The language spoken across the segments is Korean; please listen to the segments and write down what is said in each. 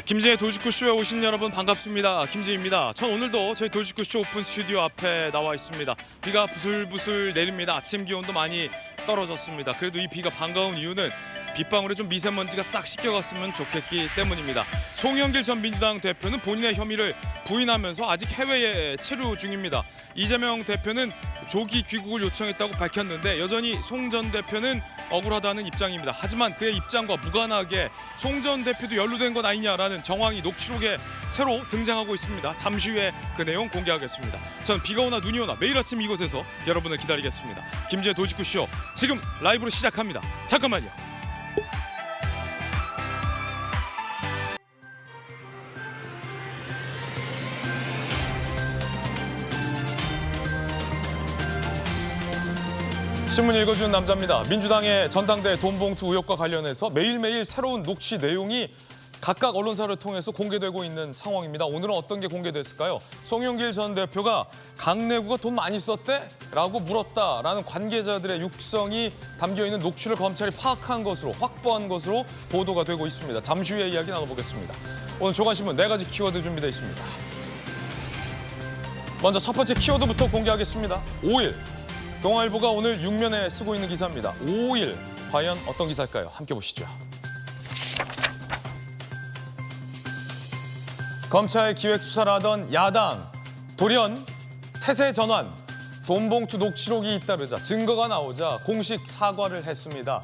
김지의 돌직구쇼에 오신 여러분 반갑습니다. 김지입니다. 전 오늘도 저희 돌직구쇼 오픈 스튜디오 앞에 나와 있습니다. 비가 부슬부슬 내립니다. 아침 기온도 많이 떨어졌습니다. 그래도 이 비가 반가운 이유는 빗방울에 좀 미세먼지가 싹 씻겨갔으면 좋겠기 때문입니다. 송영길 전 민주당 대표는 본인의 혐의를 부인하면서 아직 해외에 체류 중입니다. 이재명 대표는 조기 귀국을 요청했다고 밝혔는데 여전히 송 전 대표는 억울하다는 입장입니다. 하지만 그의 입장과 무관하게 송 전 대표도 연루된 것 아니냐라는 정황이 녹취록에 새로 등장하고 있습니다. 잠시 후에 그 내용 공개하겠습니다. 전 비가 오나 눈이 오나 매일 아침 이곳에서 여러분을 기다리겠습니다. 김지의 돌직구쇼 지금 라이브로 시작합니다. 잠깐만요. 신문 읽어주는 남자입니다. 민주당의 전당대 돈봉투 의혹과 관련해서 매일매일 새로운 녹취 내용이 각각 언론사를 통해서 공개되고 있는 상황입니다. 오늘은 어떤 게 공개됐을까요? 송영길 전 대표가 강내구가 돈 많이 썼대? 라고 물었다라는 관계자들의 육성이 담겨있는 녹취를 검찰이 파악한 것으로, 확보한 것으로 보도가 되고 있습니다. 잠시 후에 이야기 나눠보겠습니다. 오늘 조간신문 4가지 키워드 준비되어 있습니다. 먼저 첫 번째 키워드부터 공개하겠습니다. 5일. 동아일보가 오늘 6면에 쓰고 있는 기사입니다. 5일. 과연 어떤 기사일까요? 함께 보시죠. 검찰 기획수사를 하던 야당, 돌연 태세 전환, 돈봉투 녹취록이 잇따르자 증거가 나오자 공식 사과를 했습니다.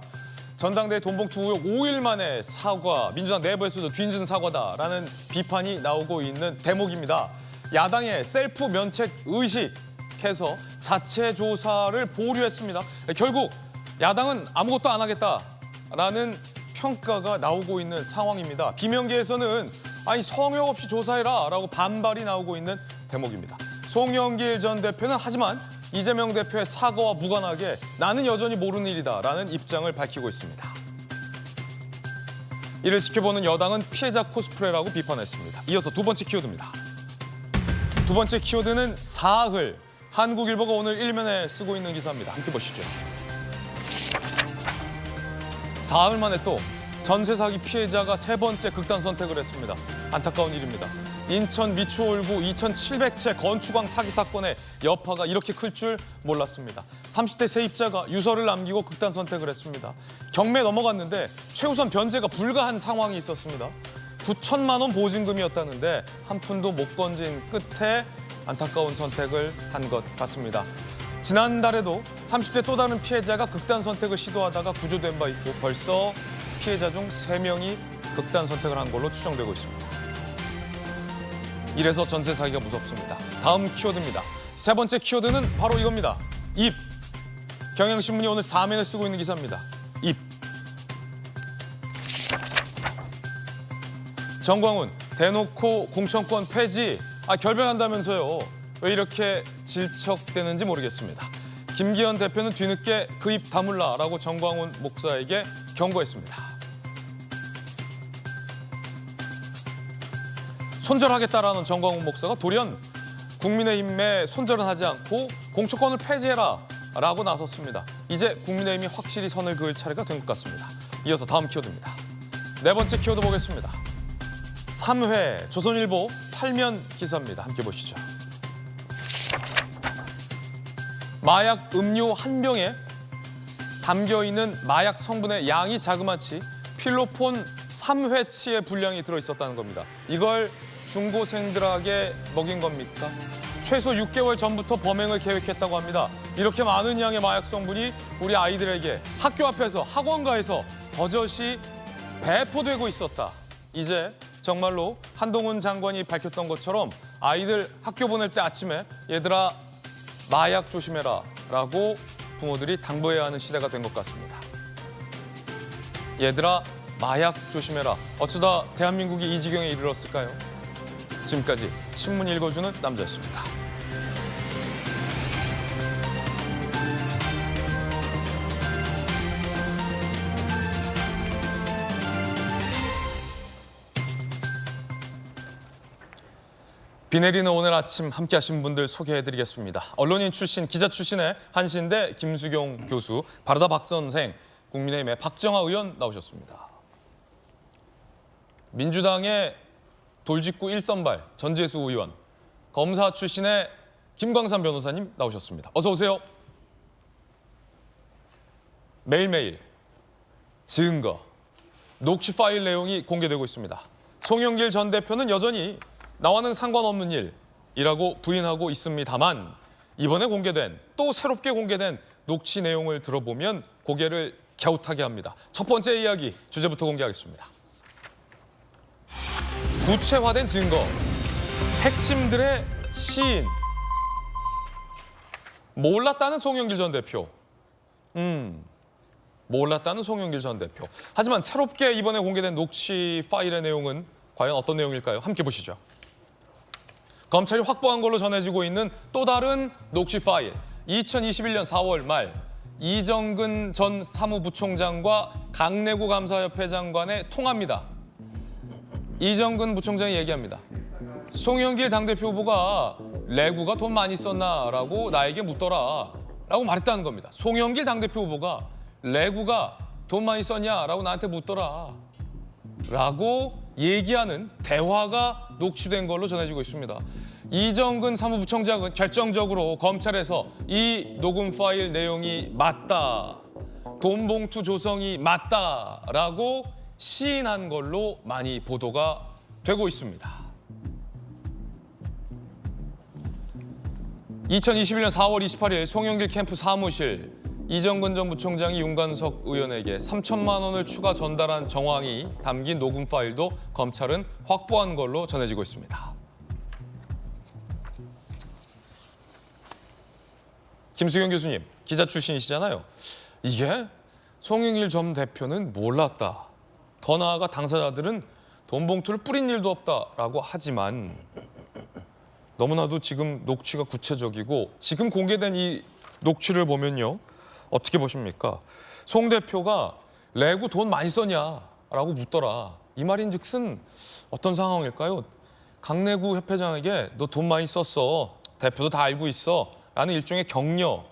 전당대 돈봉투 의혹 5일 만에 사과, 민주당 내부에서도 뒤늦은 사과다라는 비판이 나오고 있는 대목입니다. 야당의 셀프 면책 의식해서 자체 조사를 보류했습니다. 결국 야당은 아무것도 안 하겠다라는 평가가 나오고 있는 상황입니다. 비명계에서는 아니 성역 없이 조사해라 라고 반발이 나오고 있는 대목입니다. 송영길 전 대표는 하지만 이재명 대표의 사과와 무관하게 나는 여전히 모르는 일이다 라는 입장을 밝히고 있습니다. 이를 지켜보는 여당은 피해자 코스프레라고 비판했습니다. 이어서 두 번째 키워드입니다. 두 번째 키워드는 사흘. 한국일보가 오늘 1면에 쓰고 있는 기사입니다. 함께 보시죠. 사흘 만에 또 전세 사기 피해자가 세 번째 극단 선택을 했습니다. 안타까운 일입니다. 인천 미추홀구 2,700채 건축왕 사기 사건의 여파가 이렇게 클 줄 몰랐습니다. 30대 세입자가 유서를 남기고 극단 선택을 했습니다. 경매 넘어갔는데 최우선 변제가 불가한 상황이 있었습니다. 9천만 원 보증금이었다는데 한 푼도 못 건진 끝에 안타까운 선택을 한 것 같습니다. 지난달에도 30대 또 다른 피해자가 극단 선택을 시도하다가 구조된 바 있고 벌써 피해자 중 3명이 극단 선택을 한 걸로 추정되고 있습니다. 이래서 전세 사기가 무섭습니다. 다음 키워드입니다. 세 번째 키워드는 바로 이겁니다. 입. 경향신문이 오늘 4면에 쓰고 있는 기사입니다. 입. 정광훈 대놓고 공천권 폐지. 결별한다면서요. 왜 이렇게 질척대는지 모르겠습니다. 김기현 대표는 뒤늦게 그 입 다물라라고 정광훈 목사에게 경고했습니다. 손절하겠다라는 정광훈 목사가 돌연 국민의힘에 손절은 하지 않고 공천권을 폐지해라라고 나섰습니다. 이제 국민의힘이 확실히 선을 그을 차례가 된 것 같습니다. 이어서 다음 키워드입니다. 네 번째 키워드 보겠습니다. 3회 조선일보 8면 기사입니다. 함께 보시죠. 마약 음료 한 병에 담겨있는 마약 성분의 양이 자그마치 필로폰 3회치의 분량이 들어있었다는 겁니다. 이걸 중고생들에게 먹인 겁니까? 최소 6개월 전부터 범행을 계획했다고 합니다. 이렇게 많은 양의 마약 성분이 우리 아이들에게 학교 앞에서 학원가에서 버젓이 배포되고 있었다. 이제 정말로 한동훈 장관이 밝혔던 것처럼 아이들 학교 보낼 때 아침에 얘들아 마약 조심해라 라고 부모들이 당부해야 하는 시대가 된 것 같습니다. 얘들아 마약 조심해라. 어쩌다 대한민국이 이 지경에 이르렀을까요? 지금까지 신문 읽어주는 남자였습니다. 비 내리는 오늘 아침 함께하신 분들 소개해드리겠습니다. 언론인 출신, 기자 출신의 한신대 김수경 교수, 바르다 박 선생, 국민의힘의 박정아 의원 나오셨습니다. 민주당의 돌직구 1선발 전재수 의원, 검사 출신의 김광삼 변호사님 나오셨습니다. 어서 오세요. 매일매일 증거, 녹취 파일 내용이 공개되고 있습니다. 송영길 전 대표는 여전히 나와는 상관없는 일이라고 부인하고 있습니다만 이번에 공개된, 또 새롭게 공개된 녹취 내용을 들어보면 고개를 갸웃하게 합니다. 첫 번째 이야기, 주제부터 공개하겠습니다. 구체화된 증거, 핵심들의 시인. 몰랐다는 송영길 전 대표. 몰랐다는 송영길 전 대표. 하지만 새롭게 이번에 공개된 녹취 파일의 내용은 과연 어떤 내용일까요? 함께 보시죠. 검찰이 확보한 걸로 전해지고 있는 또 다른 녹취 파일. 2021년 4월 말 이정근 전 사무부총장과 강내구 감사협회 장관의 통화입니다. 이정근 부총장이 얘기합니다. 송영길 당대표 후보가 레구가 돈 많이 썼나라고 나에게 묻더라 라고 말했다는 겁니다. 송영길 당대표 후보가 레구가 돈 많이 썼냐라고 나한테 묻더라 라고 얘기하는 대화가 녹취된 걸로 전해지고 있습니다. 이정근 사무부총장은 결정적으로 검찰에서 이 녹음 파일 내용이 맞다, 돈봉투 조성이 맞다라고 시인한 걸로 많이 보도가 되고 있습니다. 2021년 4월 28일 송영길 캠프 사무실, 이정근 전 부총장이 윤관석 의원에게 3천만 원을 추가 전달한 정황이 담긴 녹음 파일도 검찰은 확보한 걸로 전해지고 있습니다. 김수경 교수님, 기자 출신이시잖아요. 이게 송영길 전 대표는 몰랐다, 더 나아가 당사자들은 돈 봉투를 뿌린 일도 없다라고 하지만 너무나도 지금 녹취가 구체적이고 지금 공개된 이 녹취를 보면요. 어떻게 보십니까? 송 대표가 레구 돈 많이 썼냐라고 묻더라. 이 말인즉슨 어떤 상황일까요? 강내구 협회장에게 너 돈 많이 썼어. 대표도 다 알고 있어. 라는 일종의 격려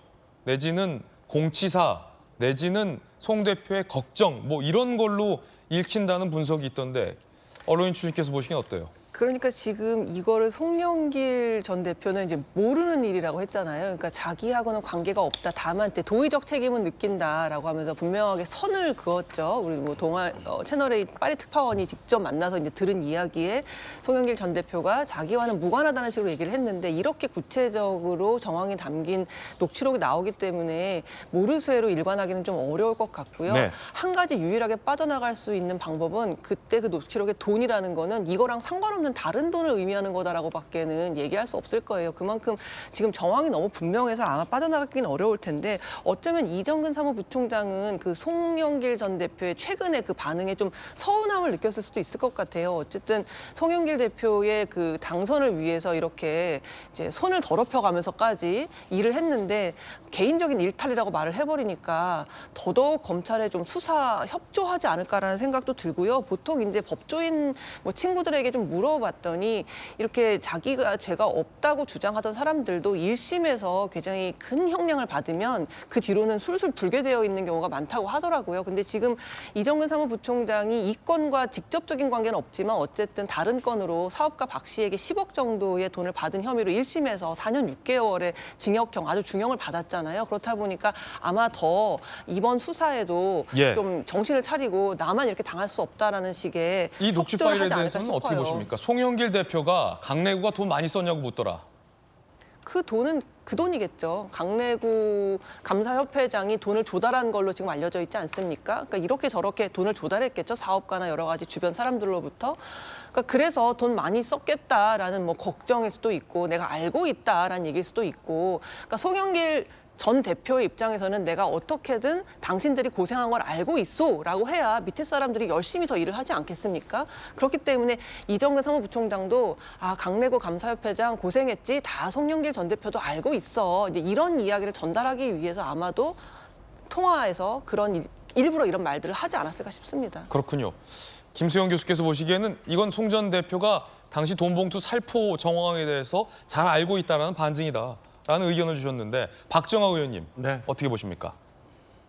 내지는 공치사 내지는 송 대표의 걱정 뭐 이런 걸로 읽힌다는 분석이 있던데 언론인 출신께서 보시기엔 어때요? 그러니까 지금 이거를 송영길 전 대표는 이제 모르는 일이라고 했잖아요. 그러니까 자기하고는 관계가 없다. 다만 이제 도의적 책임은 느낀다라고 하면서 분명하게 선을 그었죠. 우리 뭐 채널A 파리 특파원이 직접 만나서 이제 들은 이야기에 송영길 전 대표가 자기와는 무관하다는 식으로 얘기를 했는데 이렇게 구체적으로 정황이 담긴 녹취록이 나오기 때문에 모르쇠로 일관하기는 좀 어려울 것 같고요. 네. 한 가지 유일하게 빠져나갈 수 있는 방법은 그때 그 녹취록의 돈이라는 거는 이거랑 상관없는 다른 돈을 의미하는 거다라고밖에는 얘기할 수 없을 거예요. 그만큼 지금 정황이 너무 분명해서 아마 빠져나가기는 어려울 텐데 어쩌면 이정근 사무부총장은 그 송영길 전 대표의 최근에 그 반응에 좀 서운함을 느꼈을 수도 있을 것 같아요. 어쨌든 송영길 대표의 그 당선을 위해서 이렇게 이제 손을 더럽혀가면서까지 일을 했는데 개인적인 일탈이라고 말을 해버리니까 더더욱 검찰에 좀 수사 협조하지 않을까라는 생각도 들고요. 보통 이제 법조인 뭐 친구들에게 좀 물어봤더니 이렇게 자기가 죄가 없다고 주장하던 사람들도 1심에서 굉장히 큰 형량을 받으면 그 뒤로는 술술 불게 되어 있는 경우가 많다고 하더라고요. 근데 지금 이정근 사무부총장이 이 건과 직접적인 관계는 없지만 어쨌든 다른 건으로 사업가 박 씨에게 10억 정도의 돈을 받은 혐의로 1심에서 4년 6개월의 징역형 아주 중형을 받았잖아요. 그렇다 보니까 아마 더 이번 수사에도 좀 정신을 차리고 나만 이렇게 당할 수 없다라는 식의 이 녹취 파일에 대해서는 어떻게 보십니까? 송영길 대표가 강내구가 돈 많이 썼냐고 묻더라. 그 돈은 그 돈이겠죠. 강내구 감사협회장이 돈을 조달한 걸로 지금 알려져 있지 않습니까? 그러니까 이렇게 저렇게 돈을 조달했겠죠. 사업가나 여러 가지 주변 사람들로부터. 그러니까 그래서 돈 많이 썼겠다라는 뭐 걱정일 수도 있고 내가 알고 있다라는 얘기일 수도 있고. 그러니까 송영길 전 대표의 입장에서는 내가 어떻게든 당신들이 고생한 걸 알고 있어라고 해야 밑에 사람들이 열심히 더 일을 하지 않겠습니까? 그렇기 때문에 이정근 사무부총장도 강내구 감사협회장 고생했지 다 송영길 전 대표도 알고 있어. 이제 이런 이야기를 전달하기 위해서 아마도 통화에서 그런 일부러 이런 말들을 하지 않았을까 싶습니다. 그렇군요. 김수영 교수께서 보시기에는 이건 송 전 대표가 당시 돈봉투 살포 정황에 대해서 잘 알고 있다는 반증이다. 라는 의견을 주셨는데 박정아 의원님 어떻게 보십니까?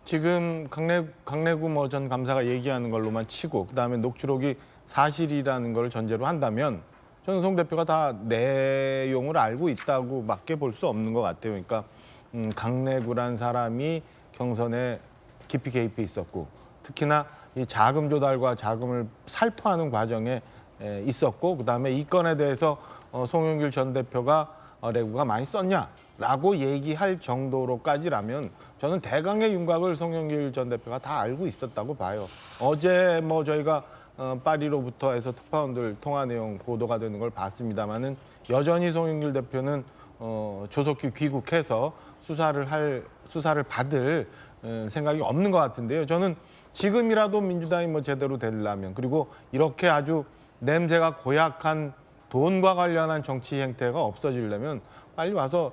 지금 강내구 전 감사가 얘기하는 걸로만 치고 그다음에 녹취록이 사실이라는 걸 전제로 한다면 저는 송 대표가 다 내용을 알고 있다고 밖에 볼 수 없는 것 같아요. 그러니까 강래구란 사람이 경선에 깊이 개입해 있었고 특히나 이 자금 조달과 자금을 살포하는 과정에 있었고 그다음에 이 건에 대해서 송영길 전 대표가 레구가 많이 썼냐라고 얘기할 정도로까지라면 저는 대강의 윤곽을 송영길 전 대표가 다 알고 있었다고 봐요. 어제 뭐 저희가 파리로부터 해서 특파원들 통화 내용 보도가 되는 걸 봤습니다마는 여전히 송영길 대표는 조속히 귀국해서 수사를 받을 생각이 없는 것 같은데요. 저는 지금이라도 민주당이 뭐 제대로 되려면 그리고 이렇게 아주 냄새가 고약한 돈과 관련한 정치 행태가 없어지려면 빨리 와서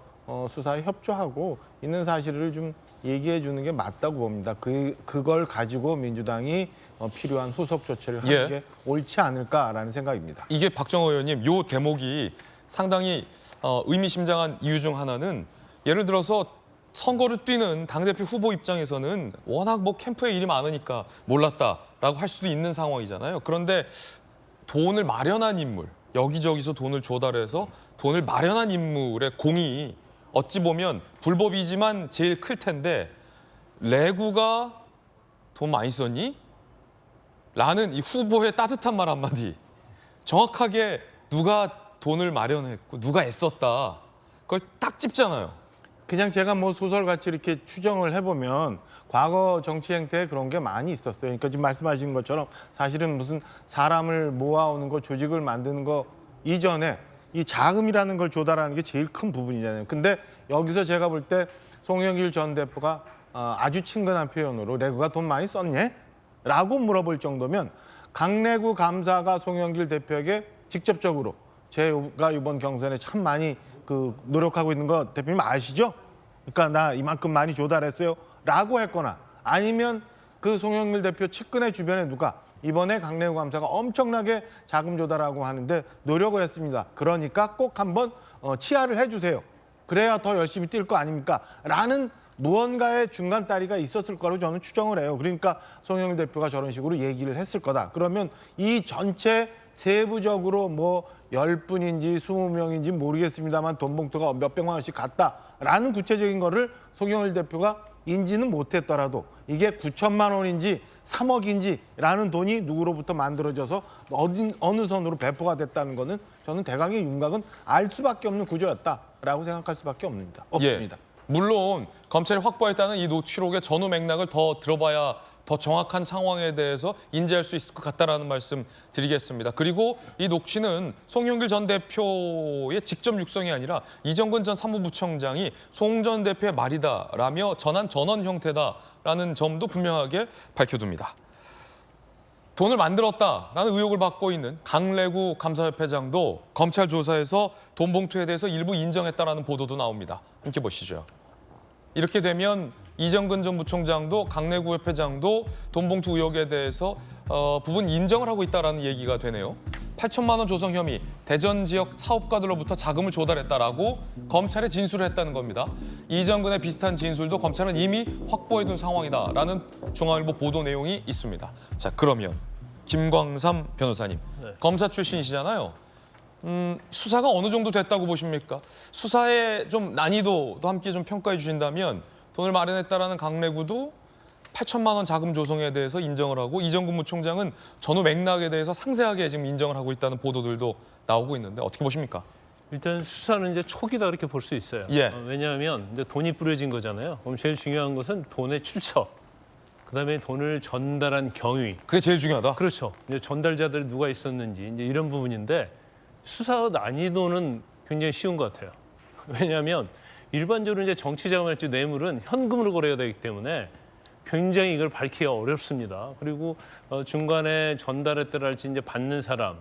수사에 협조하고 있는 사실을 좀 얘기해 주는 게 맞다고 봅니다. 그걸 가지고 민주당이 필요한 후속 조치를 하는 게 옳지 않을까라는 생각입니다. 이게 박정호 의원님, 요 대목이 상당히 의미심장한 이유 중 하나는 예를 들어서 선거를 뛰는 당대표 후보 입장에서는 워낙 뭐 캠프에 일이 많으니까 몰랐다라고 할 수도 있는 상황이잖아요. 그런데 돈을 마련한 인물, 여기저기서 돈을 조달해서 돈을 마련한 인물의 공이 어찌 보면 불법이지만 제일 클 텐데 레구가 돈 많이 썼니? 라는 이 후보의 따뜻한 말 한마디. 정확하게 누가 돈을 마련했고 누가 애썼다. 그걸 딱 찝잖아요. 그냥 제가 뭐 소설같이 이렇게 추정을 해보면 과거 정치 행태에 그런 게 많이 있었어요. 그러니까 지금 말씀하신 것처럼 사실은 무슨 사람을 모아오는 거, 조직을 만드는 거 이전에 이 자금이라는 걸 조달하는 게 제일 큰 부분이잖아요. 근데 여기서 제가 볼 때 송영길 전 대표가 아주 친근한 표현으로 레구가 돈 많이 썼니? 라고 물어볼 정도면 강래구 감사가 송영길 대표에게 직접적으로 제가 이번 경선에 참 많이 노력하고 있는 거 대표님 아시죠? 그러니까 나 이만큼 많이 조달했어요. 라고 했거나 아니면 그 송영길 대표 측근의 주변에 누가 이번에 강래구 감사가 엄청나게 자금 조달하고 하는데 노력을 했습니다. 그러니까 꼭 한번 치하를 해주세요. 그래야 더 열심히 뛸 거 아닙니까? 라는 무언가의 중간 다리가 있었을 거라고 저는 추정을 해요. 그러니까 송영길 대표가 저런 식으로 얘기를 했을 거다. 그러면 이 전체 세부적으로 뭐 10분인지 20명인지 모르겠습니다만 돈 봉투가 몇백만 원씩 갔다라는 구체적인 거를 송영길 대표가 인지는 못했더라도 이게 9천만 원인지 3억인지라는 돈이 누구로부터 만들어져서 어느 선으로 배포가 됐다는 거는 저는 대강의 윤곽은 알 수밖에 없는 구조였다라고 생각할 수밖에 없습니다. 물론 검찰이 확보했다는 이 노출록의 전후 맥락을 더 들어봐야 더 정확한 상황에 대해서 인지할 수 있을 것 같다라는 말씀 드리겠습니다. 그리고 이 녹취는 송영길 전 대표의 직접 육성이 아니라 이정근 전 사무부총장이 송 전 대표의 말이다라며 전한 전원 형태다라는 점도 분명하게 밝혀둡니다. 돈을 만들었다라는 의혹을 받고 있는 강래구 감사협회장도 검찰 조사에서 돈 봉투에 대해서 일부 인정했다라는 보도도 나옵니다. 함께 보시죠. 이렇게 되면 이정근 전 부총장도 강래구 협회장도 돈 봉투 의혹에 대해서 부분 인정을 하고 있다라는 얘기가 되네요. 8천만 원 조성 혐의, 대전 지역 사업가들로부터 자금을 조달했다라고 검찰에 진술을 했다는 겁니다. 이정근의 비슷한 진술도 검찰은 이미 확보해둔 상황이다라는 중앙일보 보도 내용이 있습니다. 자, 그러면 김광삼 변호사님, 검사 출신이시잖아요. 수사가 어느 정도 됐다고 보십니까? 수사의 좀 난이도도 함께 좀 평가해 주신다면 돈을 마련했다라는 강래구도 8천만 원 자금 조성에 대해서 인정을 하고 이정근 부총장은 전후 맥락에 대해서 상세하게 지금 인정을 하고 있다는 보도들도 나오고 있는데 어떻게 보십니까? 일단 수사는 이제 초기다 그렇게 볼 수 있어요. 왜냐하면 이제 돈이 뿌려진 거잖아요. 그럼 제일 중요한 것은 돈의 출처, 그다음에 돈을 전달한 경위. 그게 제일 중요하다. 그렇죠. 이제 전달자들이 누가 있었는지 이제 이런 부분인데 수사 난이도는 굉장히 쉬운 것 같아요. 왜냐하면 일반적으로 이제 정치 자금할지 뇌물은 현금으로 거래가 되기 때문에 굉장히 이걸 밝히기가 어렵습니다. 그리고 중간에 전달했더랄지 이제 받는 사람,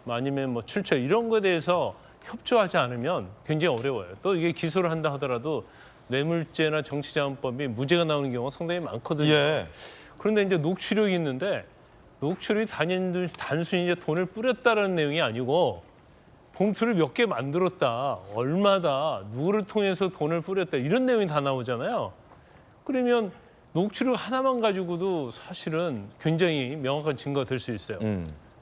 아니면 뭐 출처 이런 거에 대해서 협조하지 않으면 굉장히 어려워요. 또 이게 기소를 한다 하더라도 뇌물죄나 정치자금법이 무죄가 나오는 경우가 상당히 많거든요. 그런데 이제 녹취록이 있는데 녹취록이 단순히 이제 돈을 뿌렸다라는 내용이 아니고 봉투를 몇 개 만들었다, 얼마다, 누구를 통해서 돈을 뿌렸다 이런 내용이 다 나오잖아요. 그러면 녹취록 하나만 가지고도 사실은 굉장히 명확한 증거가 될 수 있어요.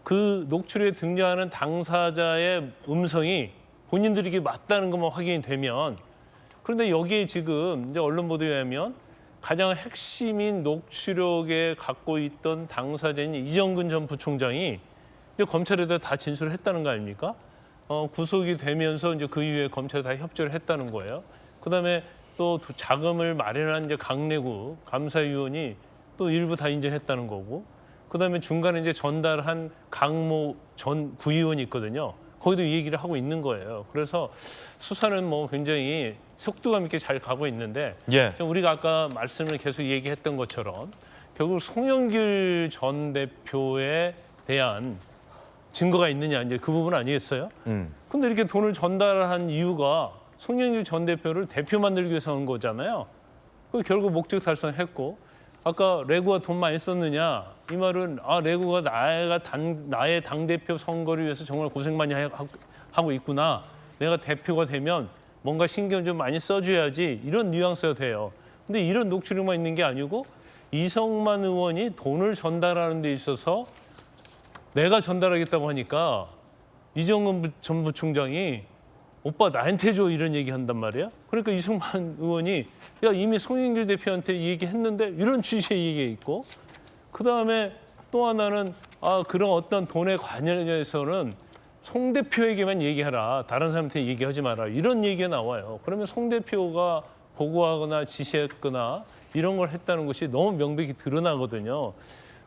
그 녹취록에 등장하는 당사자의 음성이 본인들에게 맞다는 것만 확인이 되면, 그런데 여기에 지금 이제 언론 보도에 의하면 가장 핵심인 녹취록에 갖고 있던 당사자인 이정근 전 부총장이 이제 검찰에다 다 진술을 했다는 거 아닙니까? 구속이 되면서 이제 그 이후에 검찰에 다 협조를 했다는 거예요. 그다음에 또 자금을 마련한 이제 강래구 감사위원이 또 일부 다 인정했다는 거고, 그다음에 중간에 이제 전달한 강모 전 구의원이 있거든요. 거기도 이 얘기를 하고 있는 거예요. 그래서 수사는 뭐 굉장히 속도감 있게 잘 가고 있는데, 예. 우리가 아까 말씀을 계속 얘기했던 것처럼 결국 송영길 전 대표에 대한 증거가 있느냐, 이제 그 부분 아니겠어요? 근데 이렇게 돈을 전달한 이유가 송영길 전 대표를 대표 만들기 위해서 한 거잖아요. 그 결국 목적 달성했고, 아까 레고가 돈 많이 썼느냐, 이 말은 레고가 나의 당대표 선거를 위해서 정말 고생 많이 하고 있구나. 내가 대표가 되면 뭔가 신경 좀 많이 써줘야지, 이런 뉘앙스가 돼요. 근데 이런 녹취록만 있는 게 아니고 이성만 의원이 돈을 전달하는 데 있어서 내가 전달하겠다고 하니까 이정근 전 부총장이 오빠 나한테 줘, 이런 얘기 한단 말이야. 그러니까 이성만 의원이 야, 이미 송영길 대표한테 얘기했는데, 이런 취지의 얘기가 있고, 그다음에 또 하나는 그런 어떤 돈에 관련해서는 송 대표에게만 얘기하라, 다른 사람한테 얘기하지 마라, 이런 얘기가 나와요. 그러면 송 대표가 보고하거나 지시했거나 이런 걸 했다는 것이 너무 명백히 드러나거든요.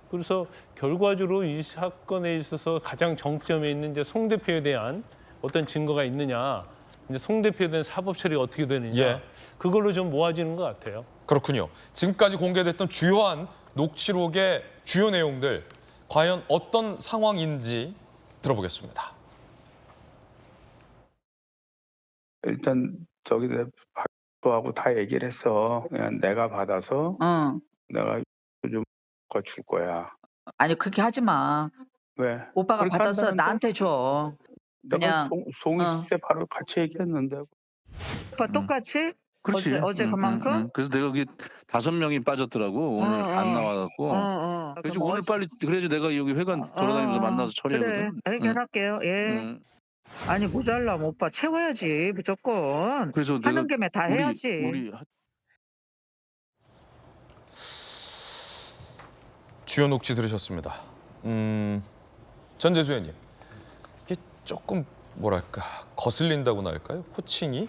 그래서 결과적으로 이 사건에 있어서 가장 정점에 있는 이제 송 대표에 대한 어떤 증거가 있느냐, 이제 송 대표에 대한 사법 처리가 어떻게 되느냐, 예. 그걸로 좀 모아지는 것 같아요. 그렇군요. 지금까지 공개됐던 주요한 녹취록의 주요 내용들, 과연 어떤 상황인지 들어보겠습니다. 일단 저기서 박도하고 다 얘기를 했어. 그냥 내가 받아서 내가 좀 줄 거야. 아니 그렇게 하지 마. 왜? 오빠가 그렇게 받아서 한다는데? 나한테 줘. 내가 그냥 송이 있을 때 바로 같이 얘기했는데. 오빠 똑같이 그렇지. 어제 그만큼. 그래서 내가 거기 5명이 빠졌더라고. 오늘 안 나와갖고. 그래서 오늘 빨리 그래야지 내가 여기 회관 돌아다니면서 만나서 처리하거든. 그래, 해결할게요. 예. 아니 모자라면 오빠 채워야지 무조건. 그래서 하는 내가 김에 다 해야지. 우리 주요 녹취 들으셨습니다. 전재수 의원님, 이게 조금 뭐랄까 거슬린다고나 할까요? 호칭이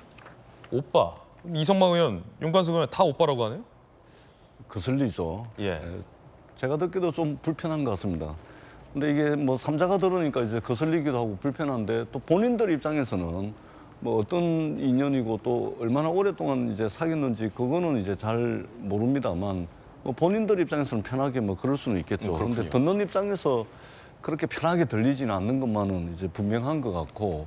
오빠, 이성만 의원, 윤관석 의원 다 오빠라고 하네요. 거슬리죠. 예. 제가 듣기도 좀 불편한 것 같습니다. 근데 이게 뭐 삼자가 들으니까 이제 거슬리기도 하고 불편한데, 또 본인들 입장에서는 뭐 어떤 인연이고 또 얼마나 오랫동안 이제 사귀었는지 그거는 이제 잘 모릅니다만, 뭐 본인들 입장에서는 편하게 뭐 그럴 수는 있겠죠. 그런데 듣는 입장에서 그렇게 편하게 들리지는 않는 것만은 이제 분명한 것 같고,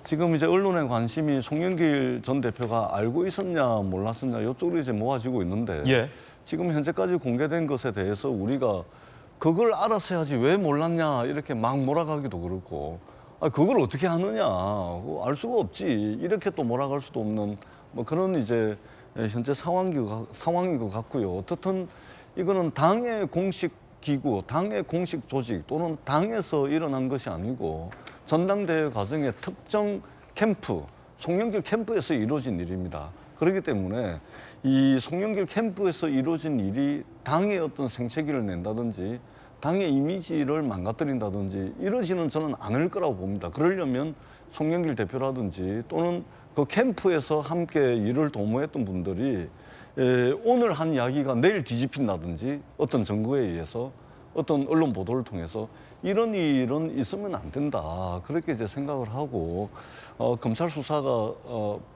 지금 이제 언론의 관심이 송영길 전 대표가 알고 있었냐 몰랐었냐 이쪽으로 이제 모아지고 있는데, 예. 지금 현재까지 공개된 것에 대해서 우리가 그걸 알아서 해야지 왜 몰랐냐 이렇게 막 몰아가기도 그렇고, 그걸 어떻게 하느냐 알 수가 없지 이렇게 또 몰아갈 수도 없는 뭐 그런 이제 현재 상황인 것 같고요. 어떻든 이거는 당의 공식 기구, 당의 공식 조직 또는 당에서 일어난 것이 아니고 전당대회 과정의 특정 캠프, 송영길 캠프에서 이루어진 일입니다. 그렇기 때문에 이 송영길 캠프에서 이루어진 일이 당의 어떤 생채기를 낸다든지 당의 이미지를 망가뜨린다든지 이러지는 저는 않을 거라고 봅니다. 그러려면 송영길 대표라든지 또는 그 캠프에서 함께 일을 도모했던 분들이 오늘 한 이야기가 내일 뒤집힌다든지 어떤 증거에 의해서 어떤 언론 보도를 통해서 이런 일은 있으면 안 된다. 그렇게 이제 생각을 하고 검찰 수사가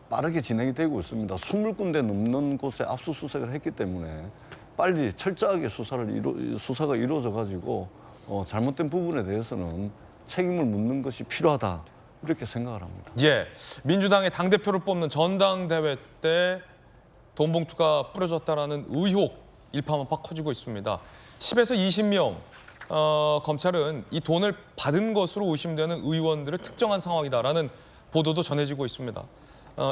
빠르게 진행이 되고 있습니다. 20군데 넘는 곳에 압수수색을 했기 때문에 빨리 철저하게 수사가 이루어져 가지고 잘못된 부분에 대해서는 책임을 묻는 것이 필요하다. 이렇게 생각을 합니다. 예, 민주당의 당대표를 뽑는 전당대회 때 돈 봉투가 뿌려졌다라는 의혹 일파만파 커지고 있습니다. 10에서 20명 검찰은 이 돈을 받은 것으로 의심되는 의원들을 특정한 상황이다라는 보도도 전해지고 있습니다.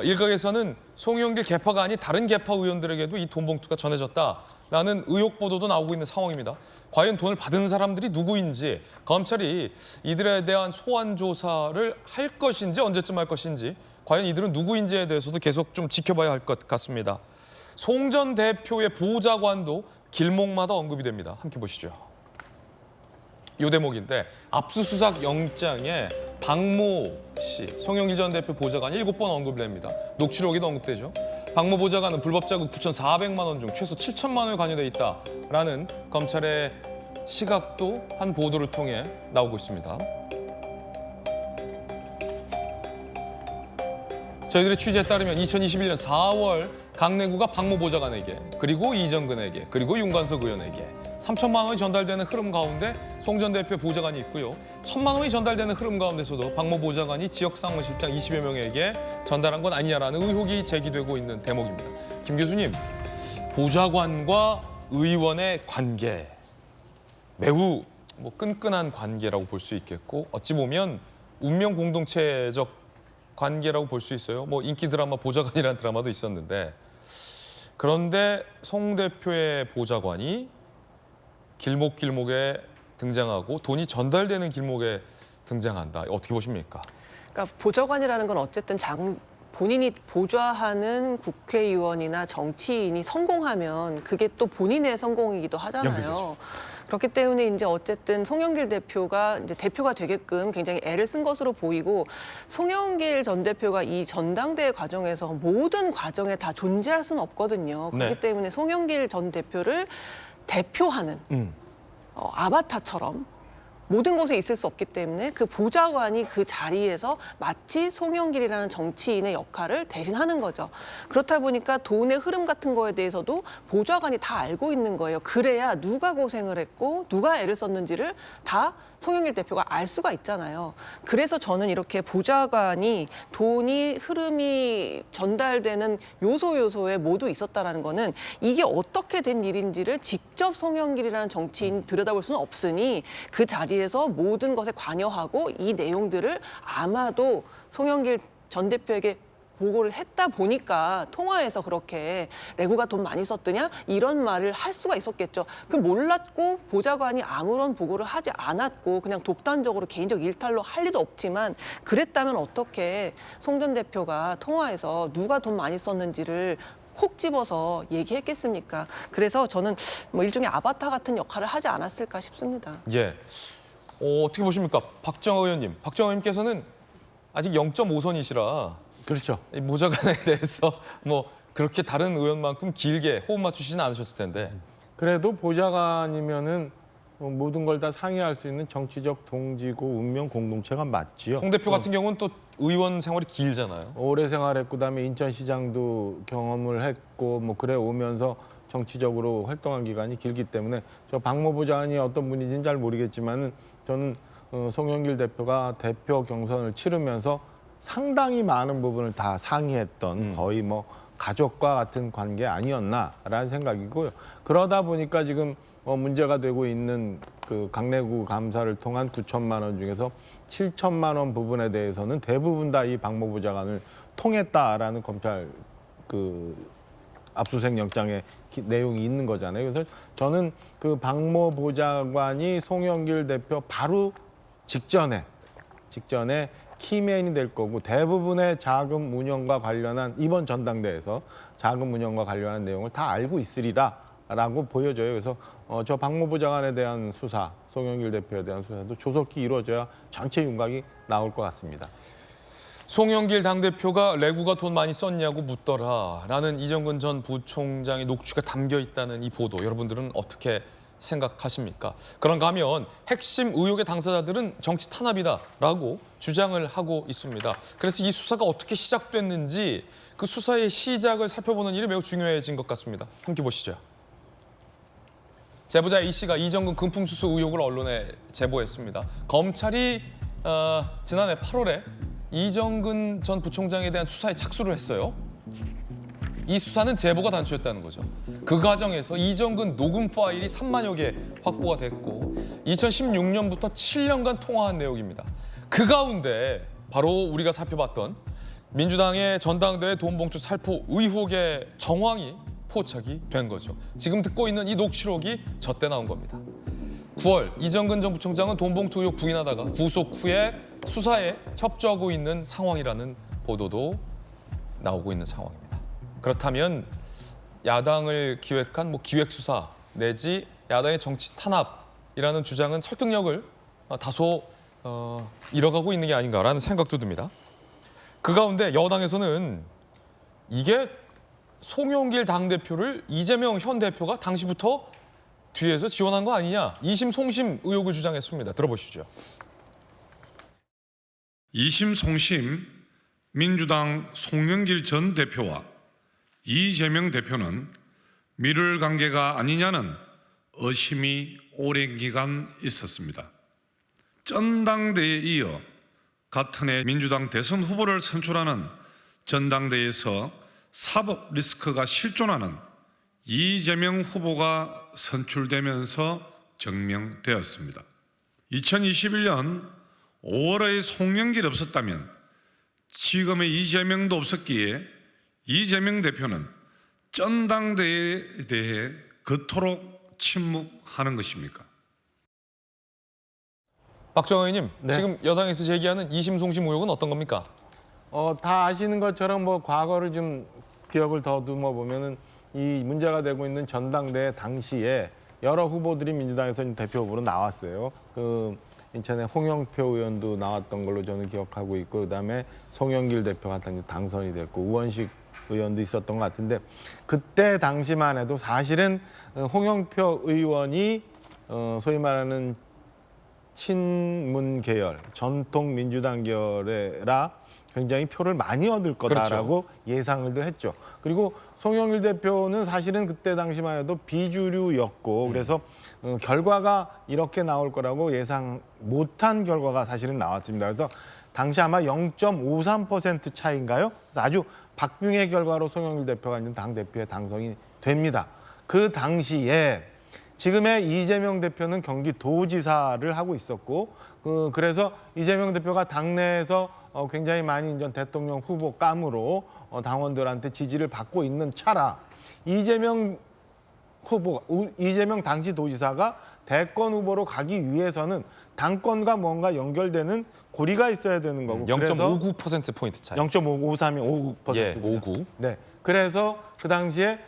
일각에서는 송영길 개파가 아닌 다른 개파 의원들에게도 이 돈 봉투가 전해졌다라는 의혹 보도도 나오고 있는 상황입니다. 과연 돈을 받은 사람들이 누구인지 검찰이 이들에 대한 소환 조사를 할 것인지 언제쯤 할 것인지 과연 이들은 누구인지에 대해서도 계속 좀 지켜봐야 할 것 같습니다. 송 전 대표의 보좌관도 길목마다 언급이 됩니다. 함께 보시죠. 이 대목인데 압수수색 영장에 박모 씨, 송영길 전 대표 보좌관이 7번 언급을 합니다. 녹취록에도 언급되죠. 박모 보좌관은 불법 자금 9,400만 원 중 최소 7천만 원에 관여돼 있다라는 검찰의 시각도 한 보도를 통해 나오고 있습니다. 저희들의 취재에 따르면 2021년 4월 강내구가 박모 보좌관에게 그리고 이정근에게 그리고 윤관석 의원에게 3천만 원이 전달되는 흐름 가운데 송 전 대표 보좌관이 있고요. 1천만 원이 전달되는 흐름 가운데서도 박모 보좌관이 지역상무실장 20여 명에게 전달한 건 아니냐라는 의혹이 제기되고 있는 대목입니다. 김 교수님, 보좌관과 의원의 관계 매우 끈끈한 관계라고 볼 수 있겠고 어찌 보면 운명 공동체적 관계라고 볼 수 있어요. 인기 드라마 보좌관이라는 드라마도 있었는데 그런데 송 대표의 보좌관이 길목길목에 등장하고 돈이 전달되는 길목에 등장한다. 어떻게 보십니까? 그러니까 보좌관이라는 건 어쨌든 본인이 보좌하는 국회의원이나 정치인이 성공하면 그게 또 본인의 성공이기도 하잖아요. 연결되죠. 그렇기 때문에 이제 어쨌든 송영길 대표가 이제 대표가 되게끔 굉장히 애를 쓴 것으로 보이고 송영길 전 대표가 이 전당대회 과정에서 모든 과정에 다 존재할 수는 없거든요. 그렇기 네. 때문에 송영길 전 대표를 대표하는 아바타처럼 모든 곳에 있을 수 없기 때문에 그 보좌관이 그 자리에서 마치 송영길이라는 정치인의 역할을 대신하는 거죠. 그렇다 보니까 돈의 흐름 같은 거에 대해서도 보좌관이 다 알고 있는 거예요. 그래야 누가 고생을 했고 누가 애를 썼는지를 다 송영길 대표가 알 수가 있잖아요. 그래서 저는 이렇게 보좌관이 돈이 흐름이 전달되는 요소에 모두 있었다라는 거는 이게 어떻게 된 일인지를 직접 송영길이라는 정치인이 들여다볼 수는 없으니 그 자리에서 모든 것에 관여하고 이 내용들을 아마도 송영길 전 대표에게 보고를 했다 보니까 통화에서 그렇게 레구가 돈 많이 썼더냐 이런 말을 할 수가 있었겠죠. 그 몰랐고 보좌관이 아무런 보고를 하지 않았고 그냥 독단적으로 개인적 일탈로 할 리도 없지만 그랬다면 어떻게 송 전 대표가 통화에서 누가 돈 많이 썼는지를 콕 집어서 얘기했겠습니까? 그래서 저는 일종의 아바타 같은 역할을 하지 않았을까 싶습니다. 예. 어떻게 보십니까? 박정호 의원님. 박정호 의원님께서는 아직 0.5선이시라 그렇죠. 이 보좌관에 대해서 그렇게 다른 의원만큼 길게 호흡 맞추시진 않으셨을 텐데. 그래도 보좌관이면은 모든 걸 다 상의할 수 있는 정치적 동지고 운명 공동체가 맞지요. 송 대표 같은 경우는 또 의원 생활이 길잖아요. 오래 생활했고 그다음에 인천시장도 경험을 했고 그래 오면서 정치적으로 활동한 기간이 길기 때문에 저 박모 보좌관이 어떤 분인지는 잘 모르겠지만은 저는 송영길 대표가 대표 경선을 치르면서 상당히 많은 부분을 다 상의했던 거의 가족과 같은 관계 아니었나라는 생각이고요. 그러다 보니까 지금 문제가 되고 있는 그 강내구 감사를 통한 9천만 원 중에서 7천만 원 부분에 대해서는 대부분 다 이 박모 보좌관을 통했다라는 검찰 그 압수수색 영장에 내용이 있는 거잖아요. 그래서 저는 그 박모 보좌관이 송영길 대표 바로 직전에 키맨이 될 거고 대부분의 자금 운영과 관련한 이번 전당대회에서 자금 운영과 관련한 내용을 다 알고 있으리라라고 보여져요. 그래서 저 박모 보좌관에 대한 수사, 송영길 대표에 대한 수사도 조속히 이루어져야 전체 윤곽이 나올 것 같습니다. 송영길 당대표가 레구가 돈 많이 썼냐고 묻더라라는 이정근 전 부총장의 녹취가 담겨 있다는 이 보도 여러분들은 어떻게 생각하십니까? 그런가 하면 핵심 의혹의 당사자들은 정치 탄압이다라고 주장을 하고 있습니다. 그래서 이 수사가 어떻게 시작됐는지 그 수사의 시작을 살펴보는 일이 매우 중요해진 것 같습니다. 함께 보시죠. 제보자 A씨가 이정근 금품수수 의혹을 언론에 제보했습니다. 검찰이 지난해 8월에 이정근 전 부총장에 대한 수사에 착수를 했어요. 이 수사는 제보가 단초였다는 거죠. 그 과정에서 이정근 녹음 파일이 3만여 개 확보가 됐고 2016년부터 7년간 통화한 내용입니다. 그 가운데 바로 우리가 살펴봤던 민주당의 전당대회 돈봉투 살포 의혹의 정황이 포착이 된 거죠. 지금 듣고 있는 이 녹취록이 저때 나온 겁니다. 9월 이정근 전 부총장은 돈봉투 의혹 부인하다가 구속 후에 수사에 협조하고 있는 상황이라는 보도도 나오고 있는 상황입니다. 그렇다면 야당을 기획한 기획수사 내지 야당의 정치 탄압이라는 주장은 설득력을 다소 잃어가고 있는 게 아닌가라는 생각도 듭니다. 그 가운데 여당에서는 이게 송영길 당대표를 이재명 현 대표가 당시부터 뒤에서 지원한 거 아니냐, 이심 송심 의혹을 주장했습니다. 들어보시죠. 이심 송심 민주당 송영길 전 대표와 이재명 대표는 밀월 관계가 아니냐는 의심이 오랜 기간 있었습니다. 전당대회에 이어 같은 해 민주당 대선 후보를 선출하는 전당대회에서 사법 리스크가 실존하는 이재명 후보가 선출되면서 증명되었습니다. 2021년 5월의 송영길이 없었다면 지금의 이재명도 없었기에 이재명 대표는 전당대회에 대해 그토록 침묵하는 것입니까? 박정원 의원님, 네. 지금 여당에서 제기하는 이심 송심 의혹은 어떤 겁니까? 다 아시는 것처럼 과거를 좀 기억을 더듬어 보면은 이 문제가 되고 있는 전당대회 당시에 여러 후보들이 민주당에서 대표 후보로 나왔어요. 인천에 홍영표 의원도 나왔던 걸로 저는 기억하고 있고, 그다음에 송영길 대표가 당선이 됐고 우원식 의원도 있었던 것 같은데, 그때 당시만 해도 사실은 홍영표 의원이 소위 말하는 친문 계열, 전통 민주당 계열이라 굉장히 표를 많이 얻을 거다라고 예상을 했죠. 그리고 송영길 대표는 사실은 그때 당시만 해도 비주류였고, 그래서 결과가 이렇게 나올 거라고 예상 못한 결과가 사실은 나왔습니다. 그래서 당시 아마 0.53% 차이인가요? 그래서 아주 박빙의 결과로 송영길 대표가 이제 당대표에 당선이 됩니다. 그 당시에 지금의 이재명 대표는 경기도지사를 하고 있었고, 그래서 이재명 대표가 당내에서 굉장히 많이 이제 대통령 후보감으로 당원들한테 지지를 받고 있는 차라 이재명 당시 도지사가 대권 후보로 가기 위해서는 당권과 뭔가 연결되는 고리가 있어야 되는 거고, 0.59%포인트 차이. 0.553이 59%. 예, 59. 네. 그래서 그 당시에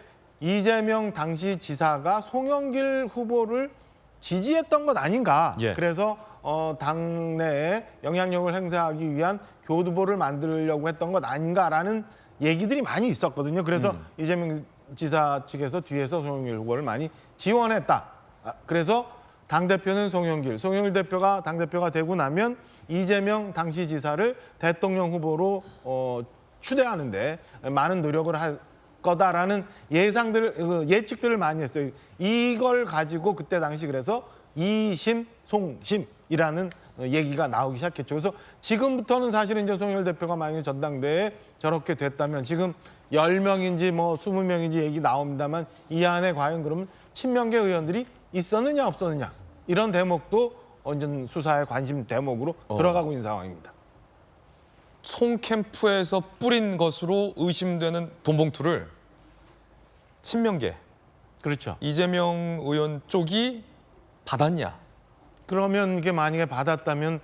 이재명 당시 지사가 송영길 후보를 지지했던 것 아닌가. 예. 그래서 당내에 영향력을 행사하기 위한 교두보를 만들려고 했던 것 아닌가라는 얘기들이 많이 있었거든요. 그래서 이재명 지사 측에서 뒤에서 송영길 후보를 많이 지원했다. 그래서 당대표는 송영길 대표가 당대표가 되고 나면 이재명 당시 지사를 대통령 후보로 추대하는데 많은 노력을 할 거다라는 예측들을 많이 했어요. 이걸 가지고 그때 당시 그래서 이심 송심이라는 얘기가 나오기 시작했죠. 그래서 지금부터는 사실은 이제 송영길 대표가 만약에 전당대회에 저렇게 됐다면 지금 10명인지 20명인지 얘기 나옵니다만 이 안에 과연 그러면 친명계 의원들이 있었느냐 없었느냐 이런 대목도 언젠 수사의 관심 대목으로 들어가고 있는 상황입니다. 송 캠프에서 뿌린 것으로 의심되는 돈봉투를 친명계, 그렇죠. 이재명 의원 쪽이 받았냐? 그러면 이게 만약에 받았다면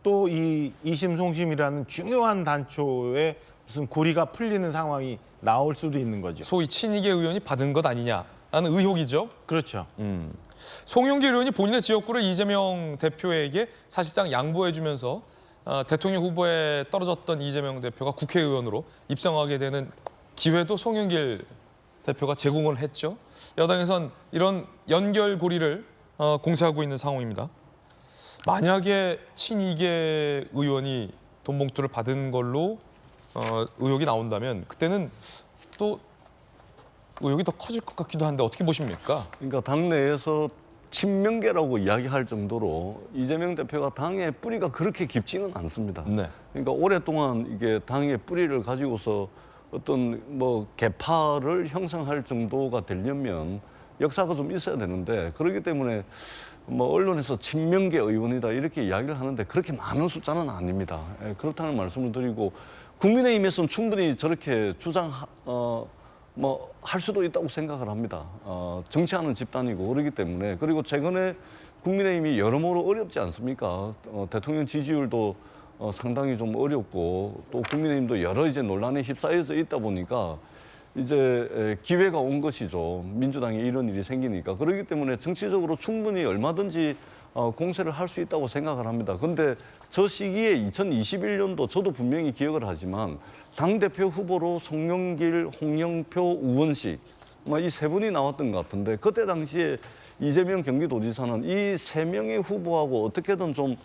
또 이 이심송심이라는 중요한 단초에 무슨 고리가 풀리는 상황이 나올 수도 있는 거죠. 소위 친이계 의원이 받은 것 아니냐라는 의혹이죠. 그렇죠. 송영길 의원이 본인의 지역구를 이재명 대표에게 사실상 양보해주면서 대통령 후보에 떨어졌던 이재명 대표가 국회의원으로 입성하게 되는 기회도 송영길 대표가 제공을 했죠. 여당에선 이런 연결고리를 공세하고 있는 상황입니다. 만약에 친이계 의원이 돈봉투를 받은 걸로 의혹이 나온다면 그때는 또 의혹이 더 커질 것 같기도 한데 어떻게 보십니까? 그러니까 당내에서 친명계라고 이야기할 정도로 이재명 대표가 당의 뿌리가 그렇게 깊지는 않습니다. 네. 그러니까 오랫동안 이게 당의 뿌리를 가지고서 어떤 계파를 형성할 정도가 되려면 역사가 좀 있어야 되는데, 그렇기 때문에 언론에서 친명계 의원이다 이렇게 이야기를 하는데 그렇게 많은 숫자는 아닙니다. 그렇다는 말씀을 드리고, 국민의힘에서는 충분히 저렇게 할 수도 있다고 생각을 합니다. 정치하는 집단이고 그렇기 때문에. 그리고 최근에 국민의힘이 여러모로 어렵지 않습니까? 대통령 지지율도 상당히 좀 어렵고 또 국민의힘도 여러 이제 논란에 휩싸여져 있다 보니까 이제 기회가 온 것이죠. 민주당에 이런 일이 생기니까. 그렇기 때문에 정치적으로 충분히 얼마든지 공세를 할 수 있다고 생각을 합니다. 그런데 저 시기에 2021년도 저도 분명히 기억을 하지만 당대표 후보로 송영길, 홍영표, 우원식 이 세 분이 나왔던 것 같은데 그때 당시에 이재명 경기도지사는 이 세 명의 후보하고 어떻게든 좀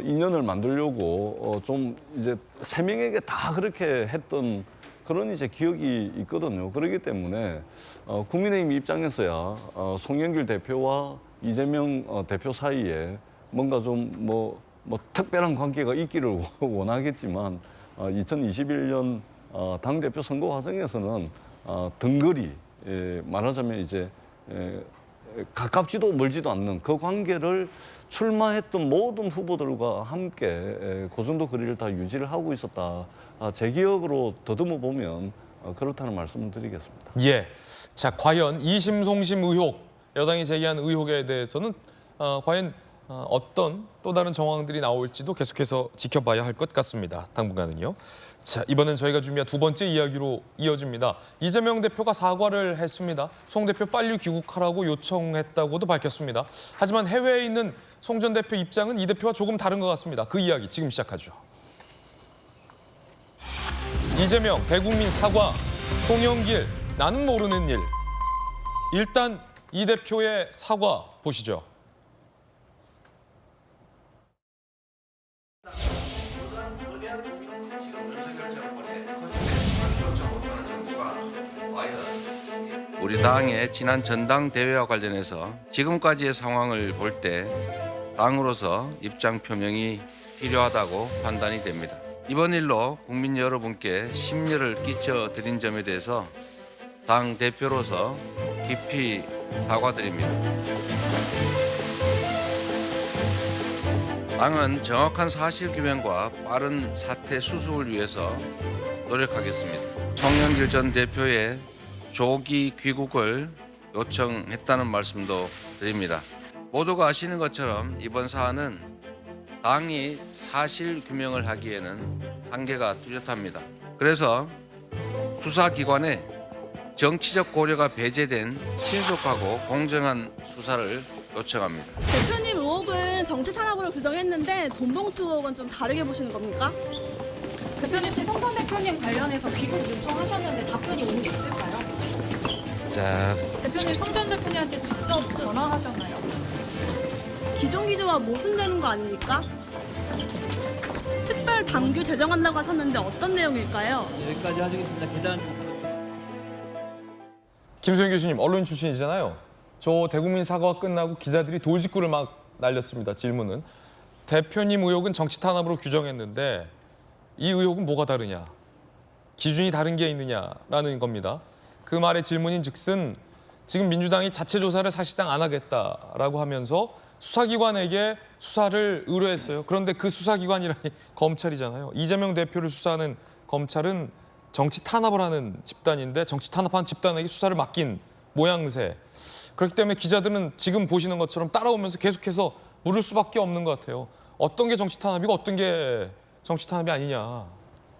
인연을 만들려고 좀 이제 세 명에게 다 그렇게 했던 그런 이제 기억이 있거든요. 그렇기 때문에 국민의힘 입장에서야 송영길 대표와 이재명 대표 사이에 뭔가 좀 뭐 특별한 관계가 있기를 원하겠지만 2021년 당대표 선거 과정에서는 등거리 말하자면 이제 가깝지도 멀지도 않는 그 관계를 출마했던 모든 후보들과 함께 그 정도 거리를 다 유지를 하고 있었다. 제 기억으로 더듬어 보면 그렇다는 말씀을 드리겠습니다. 예. 자, 과연 이심송심 의혹, 여당이 제기한 의혹에 대해서는 과연 어떤 또 다른 정황들이 나올지도 계속해서 지켜봐야 할 것 같습니다. 당분간은요. 자, 이번엔 저희가 준비한 두 번째 이야기로 이어집니다. 이재명 대표가 사과를 했습니다. 송 대표 빨리 귀국하라고 요청했다고도 밝혔습니다. 하지만 해외에 있는 송 전 대표 입장은 이 대표와 조금 다른 것 같습니다. 그 이야기 지금 시작하죠. 이재명, 대국민 사과, 송영길, 나는 모르는 일. 일단 이 대표의 사과 보시죠. 우리 당의 지난 전당대회와 관련해서 지금까지의 상황을 볼 때 당으로서 입장 표명이 필요하다고 판단이 됩니다. 이번 일로 국민 여러분께 심려를 끼쳐드린 점에 대해서 당 대표로서 깊이 사과드립니다. 당은 정확한 사실규명과 빠른 사태 수습을 위해서 노력하겠습니다. 송영길 전 대표의 조기 귀국을 요청했다는 말씀도 드립니다. 모두가 아시는 것처럼 이번 사안은 당이 사실 규명을 하기에는 한계가 뚜렷합니다. 그래서 수사기관에 정치적 고려가 배제된 신속하고 공정한 수사를 요청합니다. 대표님 의혹은 정치 탄압으로 규정했는데 돈봉투 의혹은 좀 다르게 보시는 겁니까? 대표님, 송 전 대표님 관련해서 귀국 요청하셨는데 답변이 온 게 있을까요? 자, 대표님, 송 전 대표님한테 직접 전화하셨나요? 기존 기조와 모순되는 거 아닙니까? 특별 당규 제정한다고 하셨는데 어떤 내용일까요? 여기까지 하시겠습니다. 계단. 김소영 교수님, 언론 출신이잖아요. 저 대국민 사과가 끝나고 기자들이 돌직구를 막 날렸습니다. 질문은. 대표님 의혹은 정치 탄압으로 규정했는데 이 의혹은 뭐가 다르냐? 기준이 다른 게 있느냐라는 겁니다. 그 말의 질문인 즉슨 지금 민주당이 자체 조사를 사실상 안 하겠다라고 하면서 수사기관에게 수사를 의뢰했어요. 그런데 그 수사기관이라니 검찰이잖아요. 이재명 대표를 수사하는 검찰은 정치 탄압을 하는 집단인데 정치 탄압한 집단에게 수사를 맡긴 모양새. 그렇기 때문에 기자들은 지금 보시는 것처럼 따라오면서 계속해서 물을 수밖에 없는 것 같아요. 어떤 게 정치 탄압이고 어떤 게 정치 탄압이 아니냐.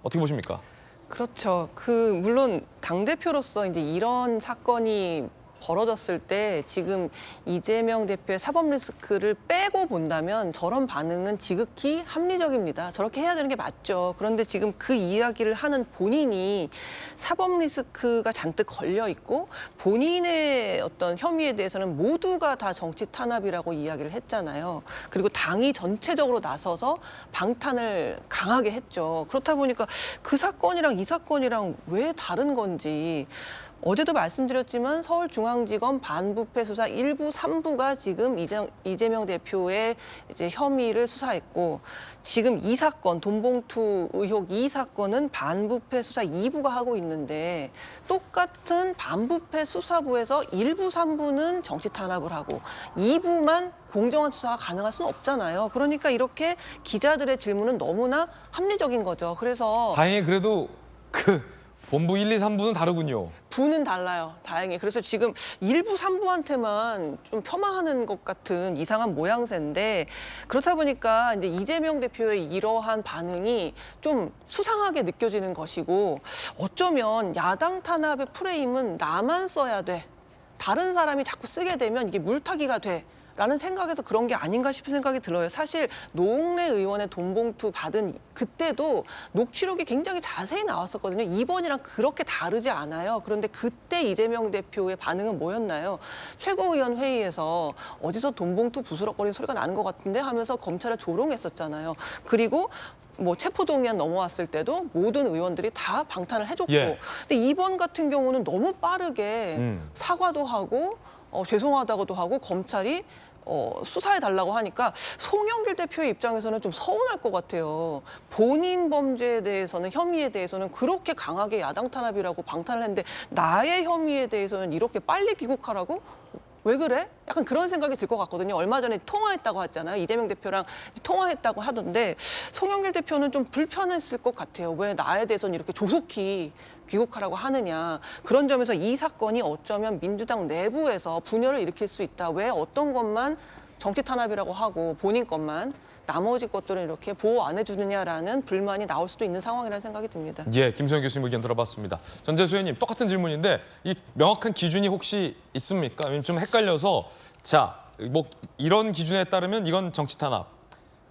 어떻게 보십니까? 그렇죠. 물론 당대표로서 이제 이런 사건이 벌어졌을 때 지금 이재명 대표의 사법 리스크를 빼고 본다면 저런 반응은 지극히 합리적입니다. 저렇게 해야 되는 게 맞죠. 그런데 지금 그 이야기를 하는 본인이 사법 리스크가 잔뜩 걸려 있고 본인의 어떤 혐의에 대해서는 모두가 다 정치 탄압이라고 이야기를 했잖아요. 그리고 당이 전체적으로 나서서 방탄을 강하게 했죠. 그렇다 보니까 그 사건이랑 이 사건이랑 왜 다른 건지 어제도 말씀드렸지만 서울중앙지검 반부패 수사 1부, 3부가 지금 이재명 대표의 이제 혐의를 수사했고 지금 이 사건, 돈봉투 의혹 이 사건은 반부패 수사 2부가 하고 있는데 똑같은 반부패 수사부에서 1부, 3부는 정치 탄압을 하고 2부만 공정한 수사가 가능할 수는 없잖아요. 그러니까 이렇게 기자들의 질문은 너무나 합리적인 거죠. 그래서 다행히 그래도 그 본부 1, 2, 3부는 다르군요. 부는 달라요. 다행히. 그래서 지금 일부 3부한테만 좀 폄하하는 것 같은 이상한 모양새인데 그렇다 보니까 이제 이재명 대표의 이러한 반응이 좀 수상하게 느껴지는 것이고 어쩌면 야당 탄압의 프레임은 나만 써야 돼. 다른 사람이 자꾸 쓰게 되면 이게 물타기가 돼. 라는 생각에서 그런 게 아닌가 싶은 생각이 들어요. 사실 노웅래 의원의 돈봉투 받은 그때도 녹취록이 굉장히 자세히 나왔었거든요. 이번이랑 그렇게 다르지 않아요. 그런데 그때 이재명 대표의 반응은 뭐였나요? 최고위원 회의에서 어디서 돈봉투 부스럭거리는 소리가 나는 것 같은데 하면서 검찰을 조롱했었잖아요. 그리고 뭐 체포동의안 넘어왔을 때도 모든 의원들이 다 방탄을 해줬고 근데 이번 같은 경우는 너무 빠르게 사과도 하고 죄송하다고도 하고 검찰이 수사해달라고 하니까 송영길 대표의 입장에서는 좀 서운할 것 같아요. 본인 범죄에 대해서는 혐의에 대해서는 그렇게 강하게 야당 탄압이라고 방탄을 했는데 나의 혐의에 대해서는 이렇게 빨리 귀국하라고? 왜 그래? 약간 그런 생각이 들 것 같거든요. 얼마 전에 통화했다고 했잖아요. 이재명 대표랑 통화했다고 하던데 송영길 대표는 좀 불편했을 것 같아요. 왜 나에 대해서는 이렇게 조속히 귀국하라고 하느냐. 그런 점에서 이 사건이 어쩌면 민주당 내부에서 분열을 일으킬 수 있다. 왜 어떤 것만 정치 탄압이라고 하고 본인 것만 나머지 것들은 이렇게 보호 안 해주느냐라는 불만이 나올 수도 있는 상황이라는 생각이 듭니다. 예, 김소영 교수님 의견 들어봤습니다. 전재수 의원님 똑같은 질문인데 이 명확한 기준이 혹시 있습니까? 좀 헷갈려서 자, 뭐 이런 기준에 따르면 이건 정치 탄압,